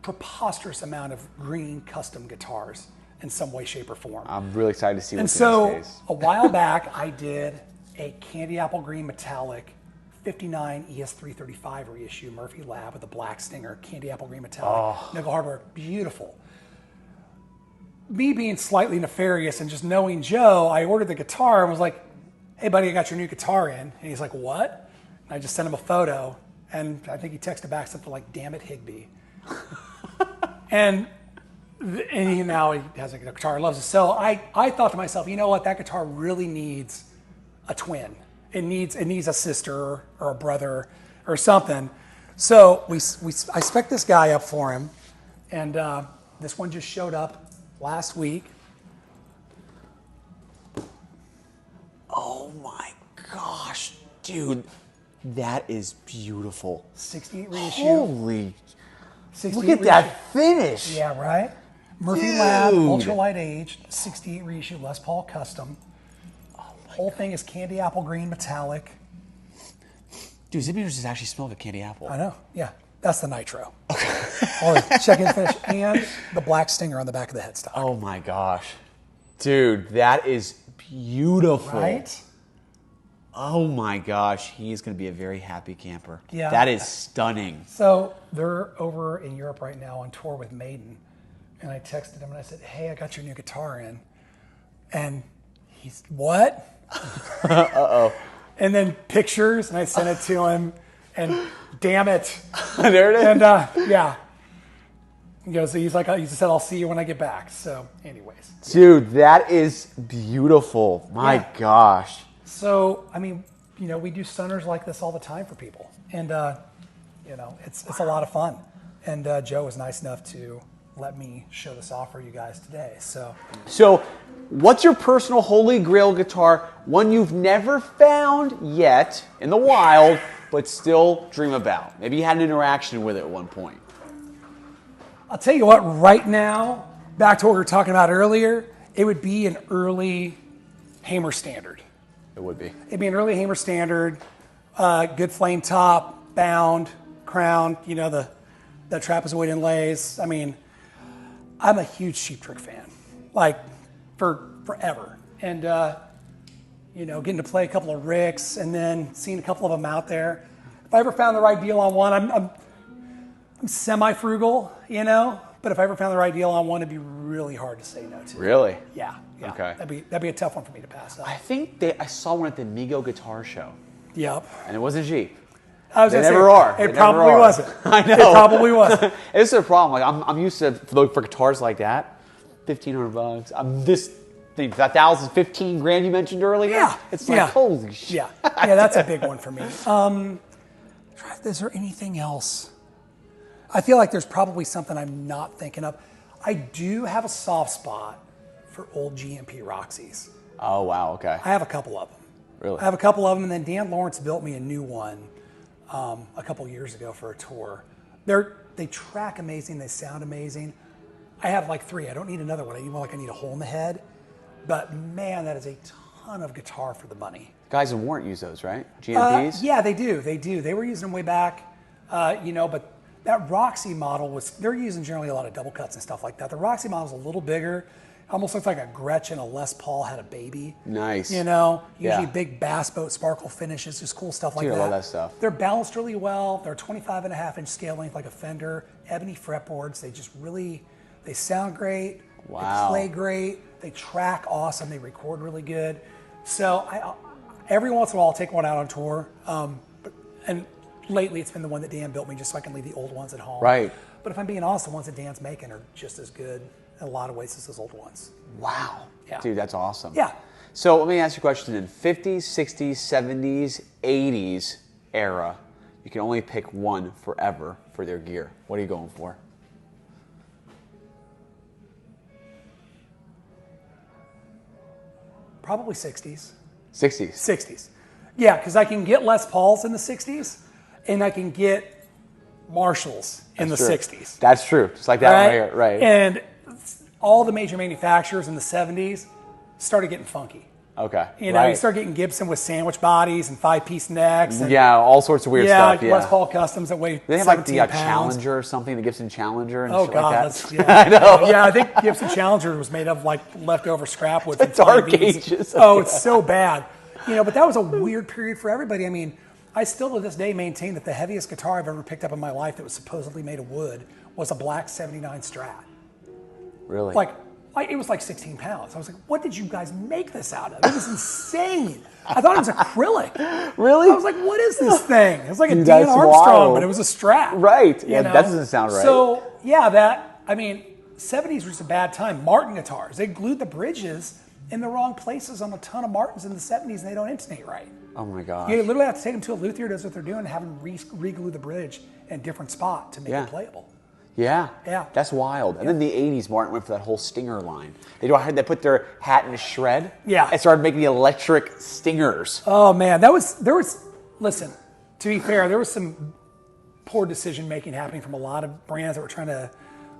preposterous amount of green custom guitars in some way, shape, or form. I'm really excited to see what's And in so his case. a while back, I did a candy apple green metallic 59 ES335 reissue Murphy Lab with a black stinger, candy apple green metallic, nickel hardware, beautiful. Me being slightly nefarious and just knowing Joe, I ordered the guitar and was like, hey buddy, I got your new guitar in. And he's like, what? And I just sent him a photo, and I think he texted back something like, damn it, Higbee. and he now he has a guitar, loves it. So I thought to myself, you know what, that guitar really needs a twin. It needs a sister or a brother or something. So I spec'd this guy up for him, and this one just showed up last week. Oh my gosh, dude, that is beautiful. 68 reissue. Holy, 68 look at reissue. that finish. Yeah, right? Murphy Lab, ultralight aged, 68 reissue, Les Paul custom. Whole thing is candy apple green metallic. Dude, Zippy just actually smell like a candy apple. I know, yeah. That's the nitro. All the check-in finish and the black stinger on the back of the headstock. Oh my gosh. Dude, that is beautiful. Right? Oh my gosh, he's going to be a very happy camper. Yeah. That is stunning. So they're over in Europe right now on tour with Maiden. And I texted him and I said, hey, I got your new guitar in. And he's, what? Uh-oh. And then pictures, and I sent it to him. And damn it. There it is. And yeah. He goes, he said, I'll see you when I get back. So anyways. Dude, that is beautiful. My gosh. So, I mean, you know, we do stunners like this all the time for people. And, you know, it's a lot of fun. And Joe was nice enough to let me show this off for you guys today. So what's your personal Holy Grail guitar, one you've never found yet in the wild, but still dream about? Maybe you had an interaction with it at one point. I'll tell you what, right now, back to what we were talking about earlier, it would be an early Hamer Standard. It would be. It'd be an early Hamer Standard, good flame top, bound, crown, you know, the trapezoid inlays. I mean, I'm a huge Cheap Trick fan, like forever. And, you know, getting to play a couple of Ricks and then seeing a couple of them out there. If I ever found the right deal on one, I'm semi-frugal, you know, but if I ever found the right deal on one, it'd be really hard to say no to. Really? Yeah. Okay. That'd be a tough one for me to pass up. I think I saw one at the Migo Guitar Show. Yep. And it wasn't Jeep. I was They gonna say, never are. It They probably never are. wasn't. I know. It probably wasn't. It's a problem. Like I'm used to for guitars like that, $1,500. I'm this thing, that 15 grand you mentioned earlier. Yeah. It's like holy shit. Yeah. Yeah, that's a big one for me. Is there anything else? I feel like there's probably something I'm not thinking of. I do have a soft spot for old GMP Roxies. Oh wow. Okay. I have a couple of them. Really? I have a couple of them, and then Dan Lawrence built me a new one a couple years ago for a tour. They track amazing. They sound amazing. I have like 3. I don't need another one. I need a hole in the head. But man, that is a ton of guitar for the money. Guys in Warrant use those, right? GMPs? Yeah, they do. They were using them way back, you know, but that Roxy model they're using generally a lot of double cuts and stuff like that. The Roxy model is a little bigger. Almost looks like a Gretchen, a Les Paul had a baby. Nice. You know, usually Yeah. big bass boat sparkle finishes, just cool stuff like Dude, I that. love that stuff. They're balanced really well. They're 25.5-inch scale length like a Fender, ebony fretboards. They sound great. Wow. They play great. They track awesome. They record really good. So every once in a while I'll take one out on tour. And lately it's been the one that Dan built me just so I can leave the old ones at home. Right. But if I'm being honest, the ones that Dan's making are just as good in a lot of ways as those old ones. Wow. Yeah. Dude, that's awesome. Yeah. So let me ask you a question. In 50s, 60s, 70s, 80s era, you can only pick one forever for their gear. What are you going for? Probably 60s. 60s. 60s. Yeah, because I can get Les Pauls in the 60s, and I can get Marshalls in the True. 60s. That's true. Just like that one right here. Right. And all the major manufacturers in the 70s started getting funky. Okay. You know, you start getting Gibson with sandwich bodies and 5-piece necks. And, all sorts of weird stuff. West Paul Customs that weigh 17 They have like the pounds. Challenger or something, the Gibson Challenger and Oh shit God, like that. I know. Yeah, I think Gibson Challenger was made of like leftover scrap wood. From Dark 5Es. Ages. Oh, it's so bad. You know, but that was a weird period for everybody. I mean, I still to this day maintain that the heaviest guitar I've ever picked up in my life that was supposedly made of wood was a black '79 Strat. Really? Like it was like 16 pounds. I was like, what did you guys make this out of? It was insane. I thought it was acrylic. Really? I was like, what is this thing? It was like a Dude, Dan that's Armstrong, wild. but it was a Strat. Right. Yeah, You know? that doesn't sound right. So, yeah, 70s was just a bad time. Martin guitars, they glued the bridges in the wrong places on a ton of Martins in the 70s, and they don't intonate right. Oh my gosh. You literally have to take them to a luthier, does what they're doing, and have them re-glue the bridge in a different spot to make it playable. Yeah. Yeah. That's wild. And then the 80s, Martin went for that whole Stinger line. They put their hat in a shred. Yeah. And started making the electric Stingers. Oh man, listen, to be fair, there was some poor decision making happening from a lot of brands that were trying to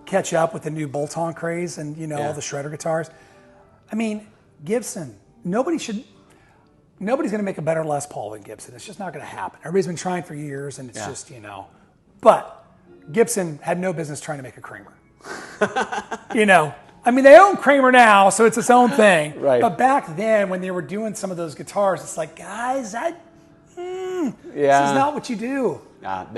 catch up with the new bolt-on craze and all the shredder guitars. I mean, Gibson, nobody's going to make a better Les Paul than Gibson. It's just not going to happen. Everybody's been trying for years and it's just, but Gibson had no business trying to make a Kramer. I mean, they own Kramer now, so it's its own thing. Right. But back then, when they were doing some of those guitars, it's like, guys, this is not what you do.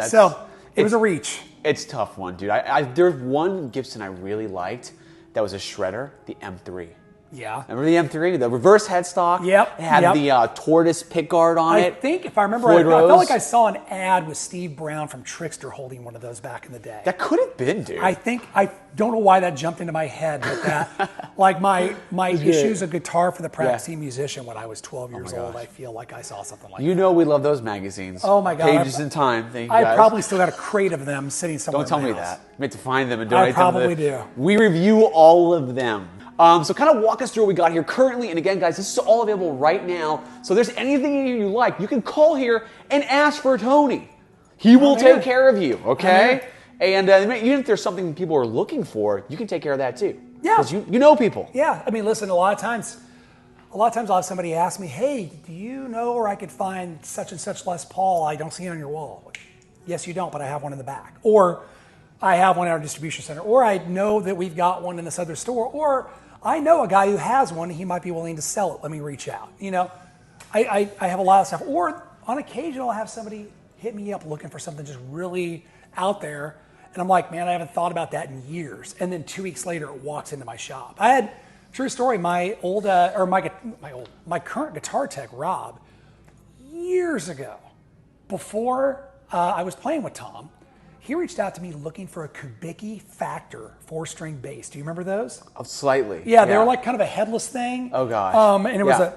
So it was a reach. It's a tough one, dude. There's one Gibson I really liked that was a shredder, the M3. Yeah. Remember the M3, the reverse headstock? Yep. It had the tortoise pickguard on it. I think, if I remember Floyd right, I felt Rose. like I saw an ad with Steve Brown from Trickster holding one of those back in the day. That could have been, dude. I don't know why that jumped into my head, but that, like my issues of guitar for the practicing musician when I was 12 years old, I feel like I saw something like that. We love those magazines. Oh my God. Pages in Time. Thank you I guys. probably still got a crate of them sitting somewhere. Don't tell in my me house. that. I meant to find them and donate probably them. do. We review all of them. So kind of walk us through what we got here currently. And again, guys, this is all available right now. So if there's anything you like, you can call here and ask for Tony. He will take care of you, okay? And even if there's something people are looking for, you can take care of that too. Yeah. Because you know people. Yeah. I mean, listen, a lot of times I'll have somebody ask me, hey, do you know where I could find such and such Les Paul? I don't see it on your wall. Yes, you don't, but I have one in the back. Or I have one at our distribution center. Or I know that we've got one in this other store. Or I know a guy who has one and he might be willing to sell it. Let me reach out. I have a lot of stuff. Or on occasion, I'll have somebody hit me up looking for something just really out there. And I'm like, man, I haven't thought about that in years. And then 2 weeks later, it walks into my shop. I had, true story, my current guitar tech, Rob, years ago, before I was playing with Tom, he reached out to me looking for a Kubicki Factor 4-string bass. Do you remember those? Slightly. Yeah, they were like kind of a headless thing. Oh, gosh. And it was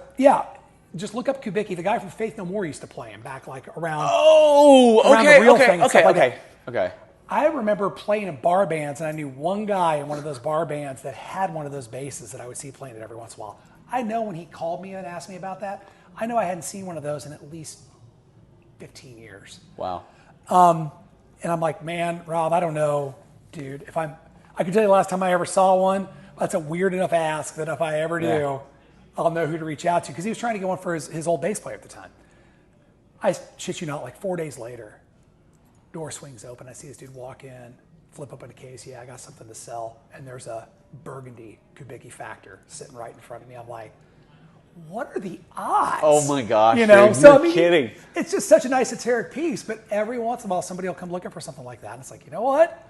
just look up Kubicki. The guy from Faith No More used to play him back like around. Oh, the real thing and stuff like that. Okay. I remember playing in bar bands, and I knew one guy in one of those bar bands that had one of those basses that I would see playing it every once in a while. I know when he called me and asked me about that, I know I hadn't seen one of those in at least 15 years. Wow. And I'm like, man, Rob, I don't know, dude. I can tell you the last time I ever saw one, that's a weird enough ask that if I ever do, I'll know who to reach out to. Because he was trying to get one for his old bass player at the time. I shit you not, like 4 days later, door swings open. I see this dude walk in, flip open a case. Yeah, I got something to sell. And there's a burgundy Kubicki Factor sitting right in front of me. I'm like, what are the odds? Oh my gosh, dude, you're kidding. It's just such a nice esoteric piece, but every once in a while somebody will come looking for something like that. And it's like, you know what?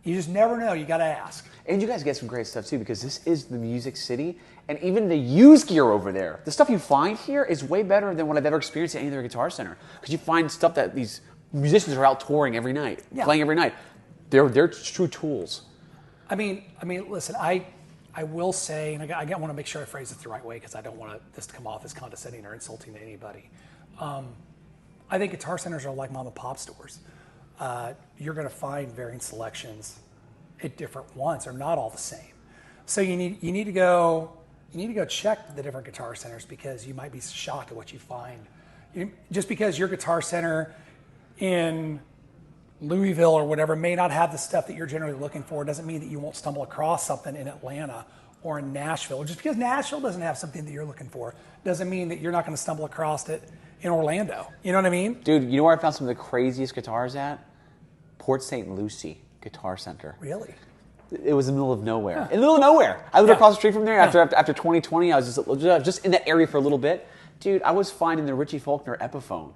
You just never know. You got to ask. And you guys get some great stuff too, because this is the Music City, and even the used gear over there, the stuff you find here is way better than what I've ever experienced at any other Guitar Center. Because you find stuff that these musicians are out touring every night, playing every night. They're true tools. I mean, listen, I will say, and I want to make sure I phrase it the right way because I don't want this to come off as condescending or insulting to anybody. I think Guitar Centers are like mom and pop stores. You're going to find varying selections at different ones. They're not all the same. So you need to go check the different Guitar Centers because you might be shocked at what you find. Just because your Guitar Center in Louisville or whatever may not have the stuff that you're generally looking for doesn't mean that you won't stumble across something in Atlanta or in Nashville. Just because Nashville doesn't have something that you're looking for doesn't mean that you're not going to stumble across it in Orlando. You know what I mean? Dude, you know where I found some of the craziest guitars at? Port St. Lucie Guitar Center. Really? It was in the middle of nowhere. In the middle of nowhere. I lived across the street from there. After 2020, I was just in that area for a little bit. Dude, I was finding the Richie Faulkner Epiphone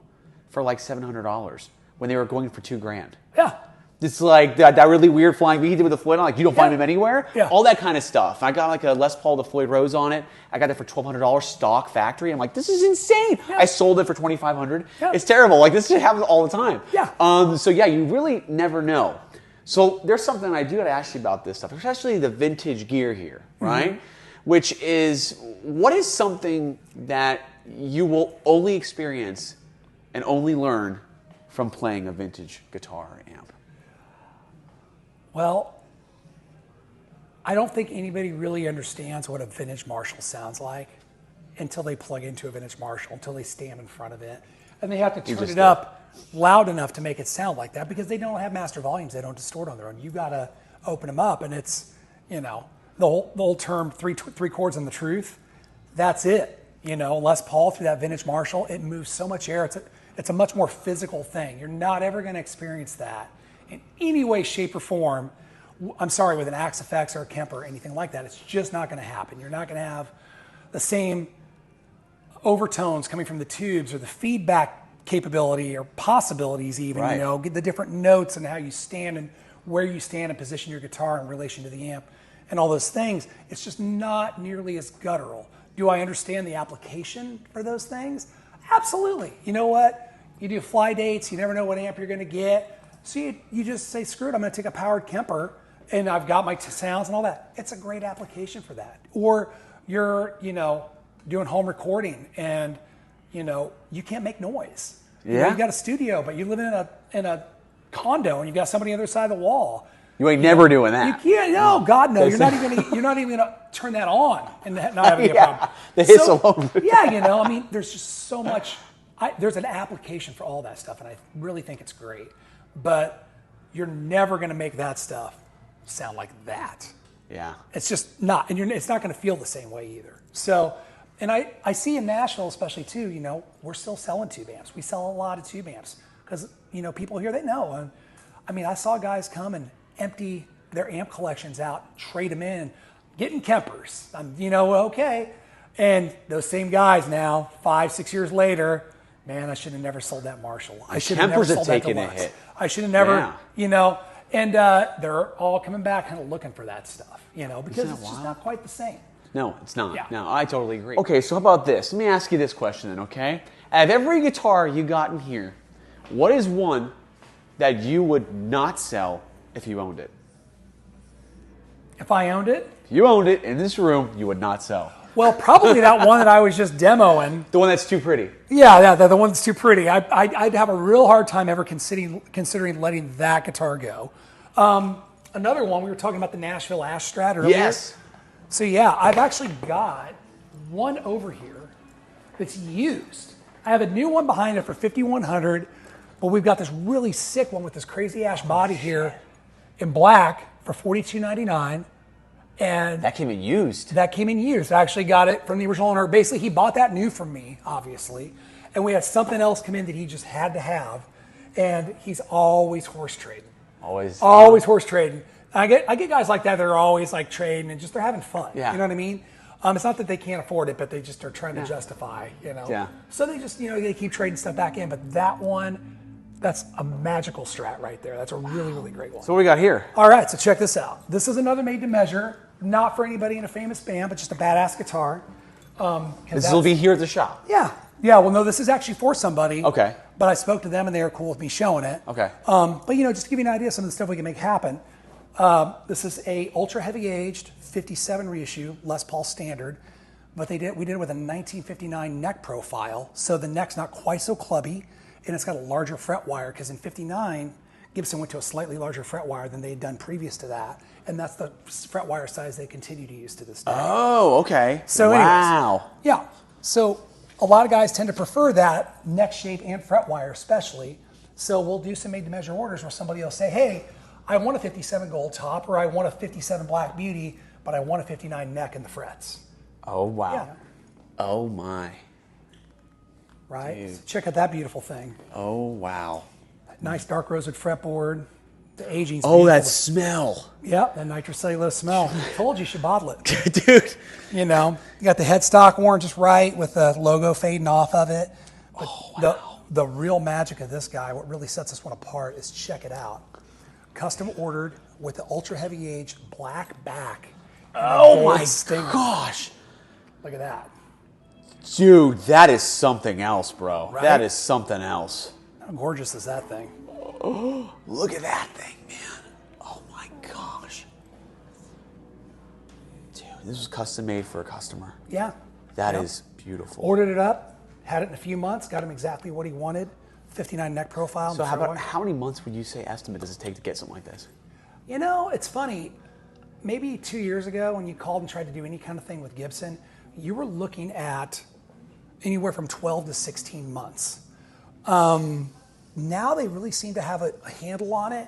for like $700 when they were going for $2,000. Yeah. It's like that really weird flying V he did with the Floyd on, like you don't find him anywhere. Yeah. All that kind of stuff. I got like a Les Paul, the Floyd Rose on it. I got it for $1,200 stock factory. I'm like, this is insane. Yeah. I sold it for $2,500. Yeah. It's terrible. Like this shit happens all the time. Yeah. So yeah, you really never know. So there's something I do got to ask you about this stuff, especially the vintage gear here, right? Which is, what is something that you will only experience and only learn from playing a vintage guitar or amp? Well, I don't think anybody really understands what a vintage Marshall sounds like until they plug into a vintage Marshall, until they stand in front of it. And they have to turn it up loud enough to make it sound like that because they don't have master volumes. They don't distort on their own. You got to open them up, and it's, you know, the whole term three chords and the truth. That's it. You know, Les Paul through that vintage Marshall, it moves so much air. It's a much more physical thing. You're not ever going to experience that in any way, shape, or form. I'm sorry, with an Axe FX or a Kemper or anything like that. It's just not going to happen. You're not going to have the same overtones coming from the tubes or the feedback capability or possibilities even, you know, get the different notes and how you stand and where you stand and position your guitar in relation to the amp and all those things. It's just not nearly as guttural. Do I understand the application for those things? Absolutely. You know what? You do fly dates, you never know what amp you're going to get. So you just say, screw it, I'm going to take a powered Kemper and I've got my sounds and all that. It's a great application for that. Or you're, you know, doing home recording and, you know, you can't make noise. Yeah. You know, you got a studio, but you live in a condo and you've got somebody on the other side of the wall. You ain't never doing that. You can't. No, God, no. You're not even gonna turn that on and not having a problem. The hiss alone. Yeah, you know. I mean, there's just so much. There's an application for all that stuff, and I really think it's great. But you're never gonna make that stuff sound like that. Yeah. It's just not, and it's not gonna feel the same way either. So. And I see in Nashville especially too, you know, we're still selling tube amps. We sell a lot of tube amps because, you know, people here, they know. And I mean, I saw guys come and empty their amp collections out, trade them in, getting Kempers. You know, okay. And those same guys now, 5-6 years later, man, I should have never sold that Marshall. I should have never sold that Deluxe. I should have never, you know, and they're all coming back kind of looking for that stuff, you know, because it's just not quite the same. No, it's not. Yeah. No, I totally agree. Okay, so how about this? Let me ask you this question then, okay? Out of every guitar you got in here, what is one that you would not sell if you owned it? If I owned it? If you owned it in this room, you would not sell. Well, probably that one that I was just demoing. The one that's too pretty. Yeah, the one that's too pretty. I'd have a real hard time ever considering letting that guitar go. Another one, we were talking about the Nashville Ash Strat earlier. Yes. So yeah, I've actually got one over here that's used. I have a new one behind it for $5,100, but we've got this really sick one with this crazy ash body here in black for $42.99. And that came in used. That came in used. I actually got it from the original owner. Basically, he bought that new from me, obviously. And we had something else come in that he just had to have. And he's always horse trading. Always horse trading. I get guys like that are always like trading and just they're having fun. Yeah. You know what I mean? It's not that they can't afford it, but they just are trying to justify, you know. Yeah. So they just, you know, they keep trading stuff back in. But that one, that's a magical Strat right there. That's a really, really great one. So what we got here? All right, so check this out. This is another made to measure, not for anybody in a famous band, but just a badass guitar. This will be here at the shop. Yeah. Yeah, well, no, this is actually for somebody. Okay. But I spoke to them and they were cool with me showing it. Okay. But, you know, just to give you an idea of some of the stuff we can make happen. This is a ultra heavy aged 57 reissue Les Paul standard, but we did it with a 1959 neck profile, so the neck's not quite so clubby, and it's got a larger fret wire because in '59 Gibson went to a slightly larger fret wire than they had done previous to that, and that's the fret wire size they continue to use to this day. Oh, okay. So wow. Anyways, yeah. So a lot of guys tend to prefer that neck shape and fret wire especially. So we'll do some made to measure orders where somebody will say, hey, I want a 57 gold top or I want a 57 black beauty, but I want a 59 neck in the frets. Oh, wow. Yeah. Oh, my. Right? Dude. So check out that beautiful thing. Oh, wow. Nice dark rosewood fretboard. The aging's Oh, that beautiful. smell. Yep, that nitrocellulose smell. I told you should bottle it. Dude. You know, you got the headstock worn just right with the logo fading off of it. But the real magic of this guy, what really sets this one apart is check it out. Custom ordered with the ultra heavy age black back. Oh my stinger. gosh. Look at that. Dude, that is something else, bro. Right? That is something else. How gorgeous is that thing? Look at that thing, man. Oh my gosh. Dude, this was custom made for a customer. Yeah. That Yep. is beautiful. Ordered it up, had it in a few months, got him exactly what he wanted. 59 neck profile. So how many months would you say estimate does it take to get something like this? You know, it's funny. Maybe 2 years ago when you called and tried to do any kind of thing with Gibson, you were looking at anywhere from 12 to 16 months. Now they really seem to have a handle on it,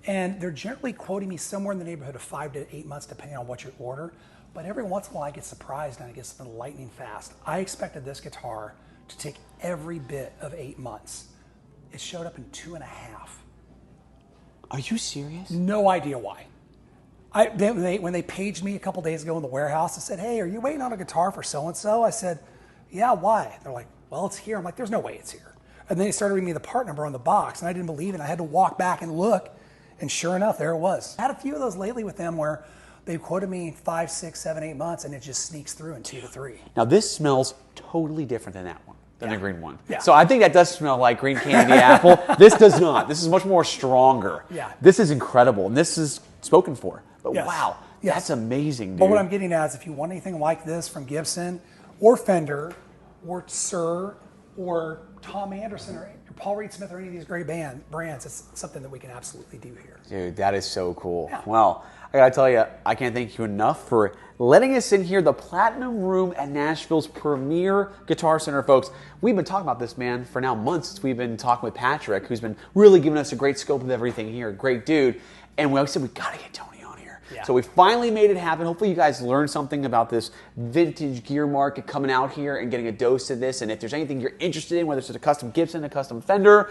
and they're generally quoting me somewhere in the neighborhood of 5 to 8 months, depending on what you order. But every once in a while I get surprised and I get something lightning fast. I expected this guitar to take every bit of 8 months. It showed up in 2.5. Are you serious? No idea why. When they paged me a couple days ago in the warehouse and said, hey, are you waiting on a guitar for so-and-so? I said, yeah, why? They're like, well, it's here. I'm like, there's no way it's here. And then they started reading me the part number on the box, and I didn't believe it. I had to walk back and look, and sure enough, there it was. I had a few of those lately with them where they quoted me 5, 6, 7, 8 months, and it just sneaks through in 2 to 3. Now this smells totally different than that one, than Yeah. the green one. Yeah. So I think that does smell like green candy apple. This does not. This is much more stronger. Yeah. This is incredible, and this is spoken for. But Yes. wow, Yes. that's amazing, dude. But what I'm getting at is if you want anything like this from Gibson or Fender or Suhr or Tom Anderson or Paul Reed Smith or any of these great brands, it's something that we can absolutely do here. Dude, that is so cool. Yeah. Well, I gotta tell you, I can't thank you enough for letting us in here, the Platinum Room at Nashville's premier Guitar Center, folks. We've been talking about this, man, for now months since we've been talking with Patrick, who's been really giving us a great scope of everything here. Great dude. And we always said, we gotta get Tony on here. Yeah. So we finally made it happen. Hopefully you guys learned something about this vintage gear market coming out here and getting a dose of this. And if there's anything you're interested in, whether it's a custom Gibson, a custom Fender,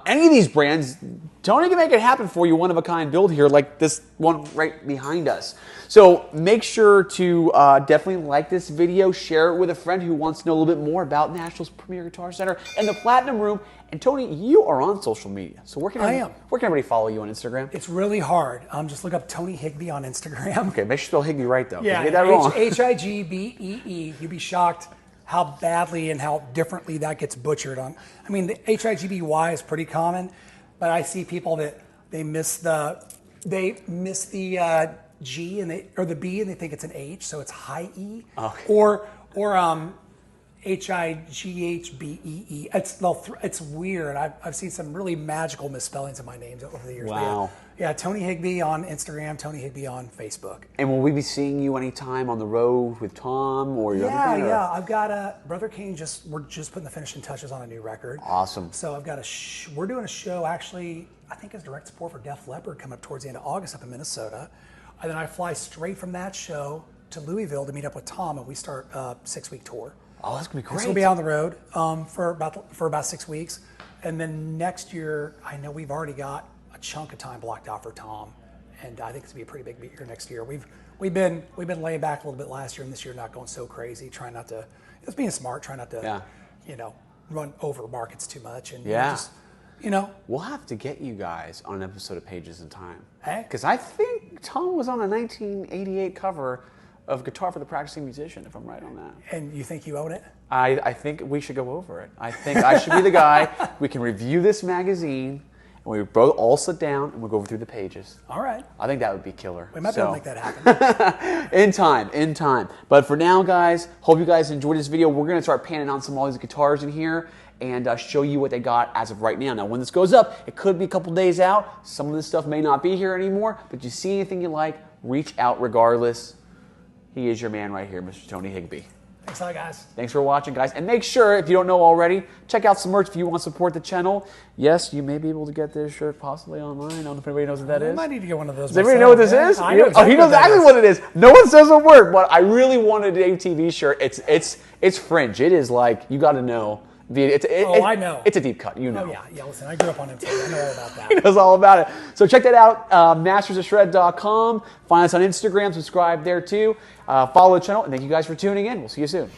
any of these brands, Tony can make it happen for you, one-of-a-kind build here like this one right behind us. So make sure to definitely like this video, share it with a friend who wants to know a little bit more about Nashville's premier Guitar Center and the Platinum Room. And Tony, you are on social media. So where can everybody follow you on Instagram? It's really hard. Just look up Tony Higbee on Instagram. Okay, make sure you spell Higbee right though. Yeah, You get that wrong. Higbee. You'd be shocked how badly and how differently that gets butchered on. I mean, the Higbee is pretty common, but I see people that they miss the G or the B and they think it's an H, so it's high E. Okay. Or Highgbee. It's weird. I've seen some really magical misspellings of my names over the years. Wow. Yeah, Tony Higbee on Instagram, Tony Higbee on Facebook. And will we be seeing you anytime on the road with Tom or your other band? Yeah. I've got Brother Kane. We're just putting the finishing touches on a new record. Awesome. So I've got we're doing a show actually. I think as direct support for Def Leppard coming up towards the end of August up in Minnesota, and then I fly straight from that show to Louisville to meet up with Tom, and we start a 6-week tour. Oh, that's gonna be great. So we'll be on the road for about 6 weeks, and then next year I know we've already got a chunk of time blocked out for Tom, and I think it's gonna be a pretty big year next year. We've been laying back a little bit last year, and this year not going so crazy. Trying not to, just being smart, trying not to, run over markets too much, and we'll have to get you guys on an episode of Pages in Time. Hey? Because I think Tom was on a 1988 cover of Guitar for the Practicing Musician, if I'm right on that. And you think you own it? I think we should go over it. I think I should be the guy. We can review this magazine, and we both all sit down, and we'll go through the pages. All right. I think that would be killer. We might be able to make that happen. In time. But for now, guys, hope you guys enjoyed this video. We're going to start panning on some of all these guitars in here and show you what they got as of right now. Now, when this goes up, it could be a couple days out. Some of this stuff may not be here anymore, but you see anything you like, reach out regardless. He is your man right here, Mr. Tony Higbee. Thanks a lot, guys. Thanks for watching, guys. And make sure, if you don't know already, check out some merch if you want to support the channel. Yes, you may be able to get this shirt possibly online. I don't know if anybody knows what that I is. might need to get one of those. Does everybody know what this is? I know He knows exactly what it is. No one says a word, but I really wanted a TV shirt. It's fringe. It is like, you got to know. I know. It's a deep cut, you know. Oh, yeah. Listen, I grew up on MTV. I know all about that. He knows all about it. So check that out, mastersofshred.com. Find us on Instagram, subscribe there too. Follow the channel, and thank you guys for tuning in. We'll see you soon.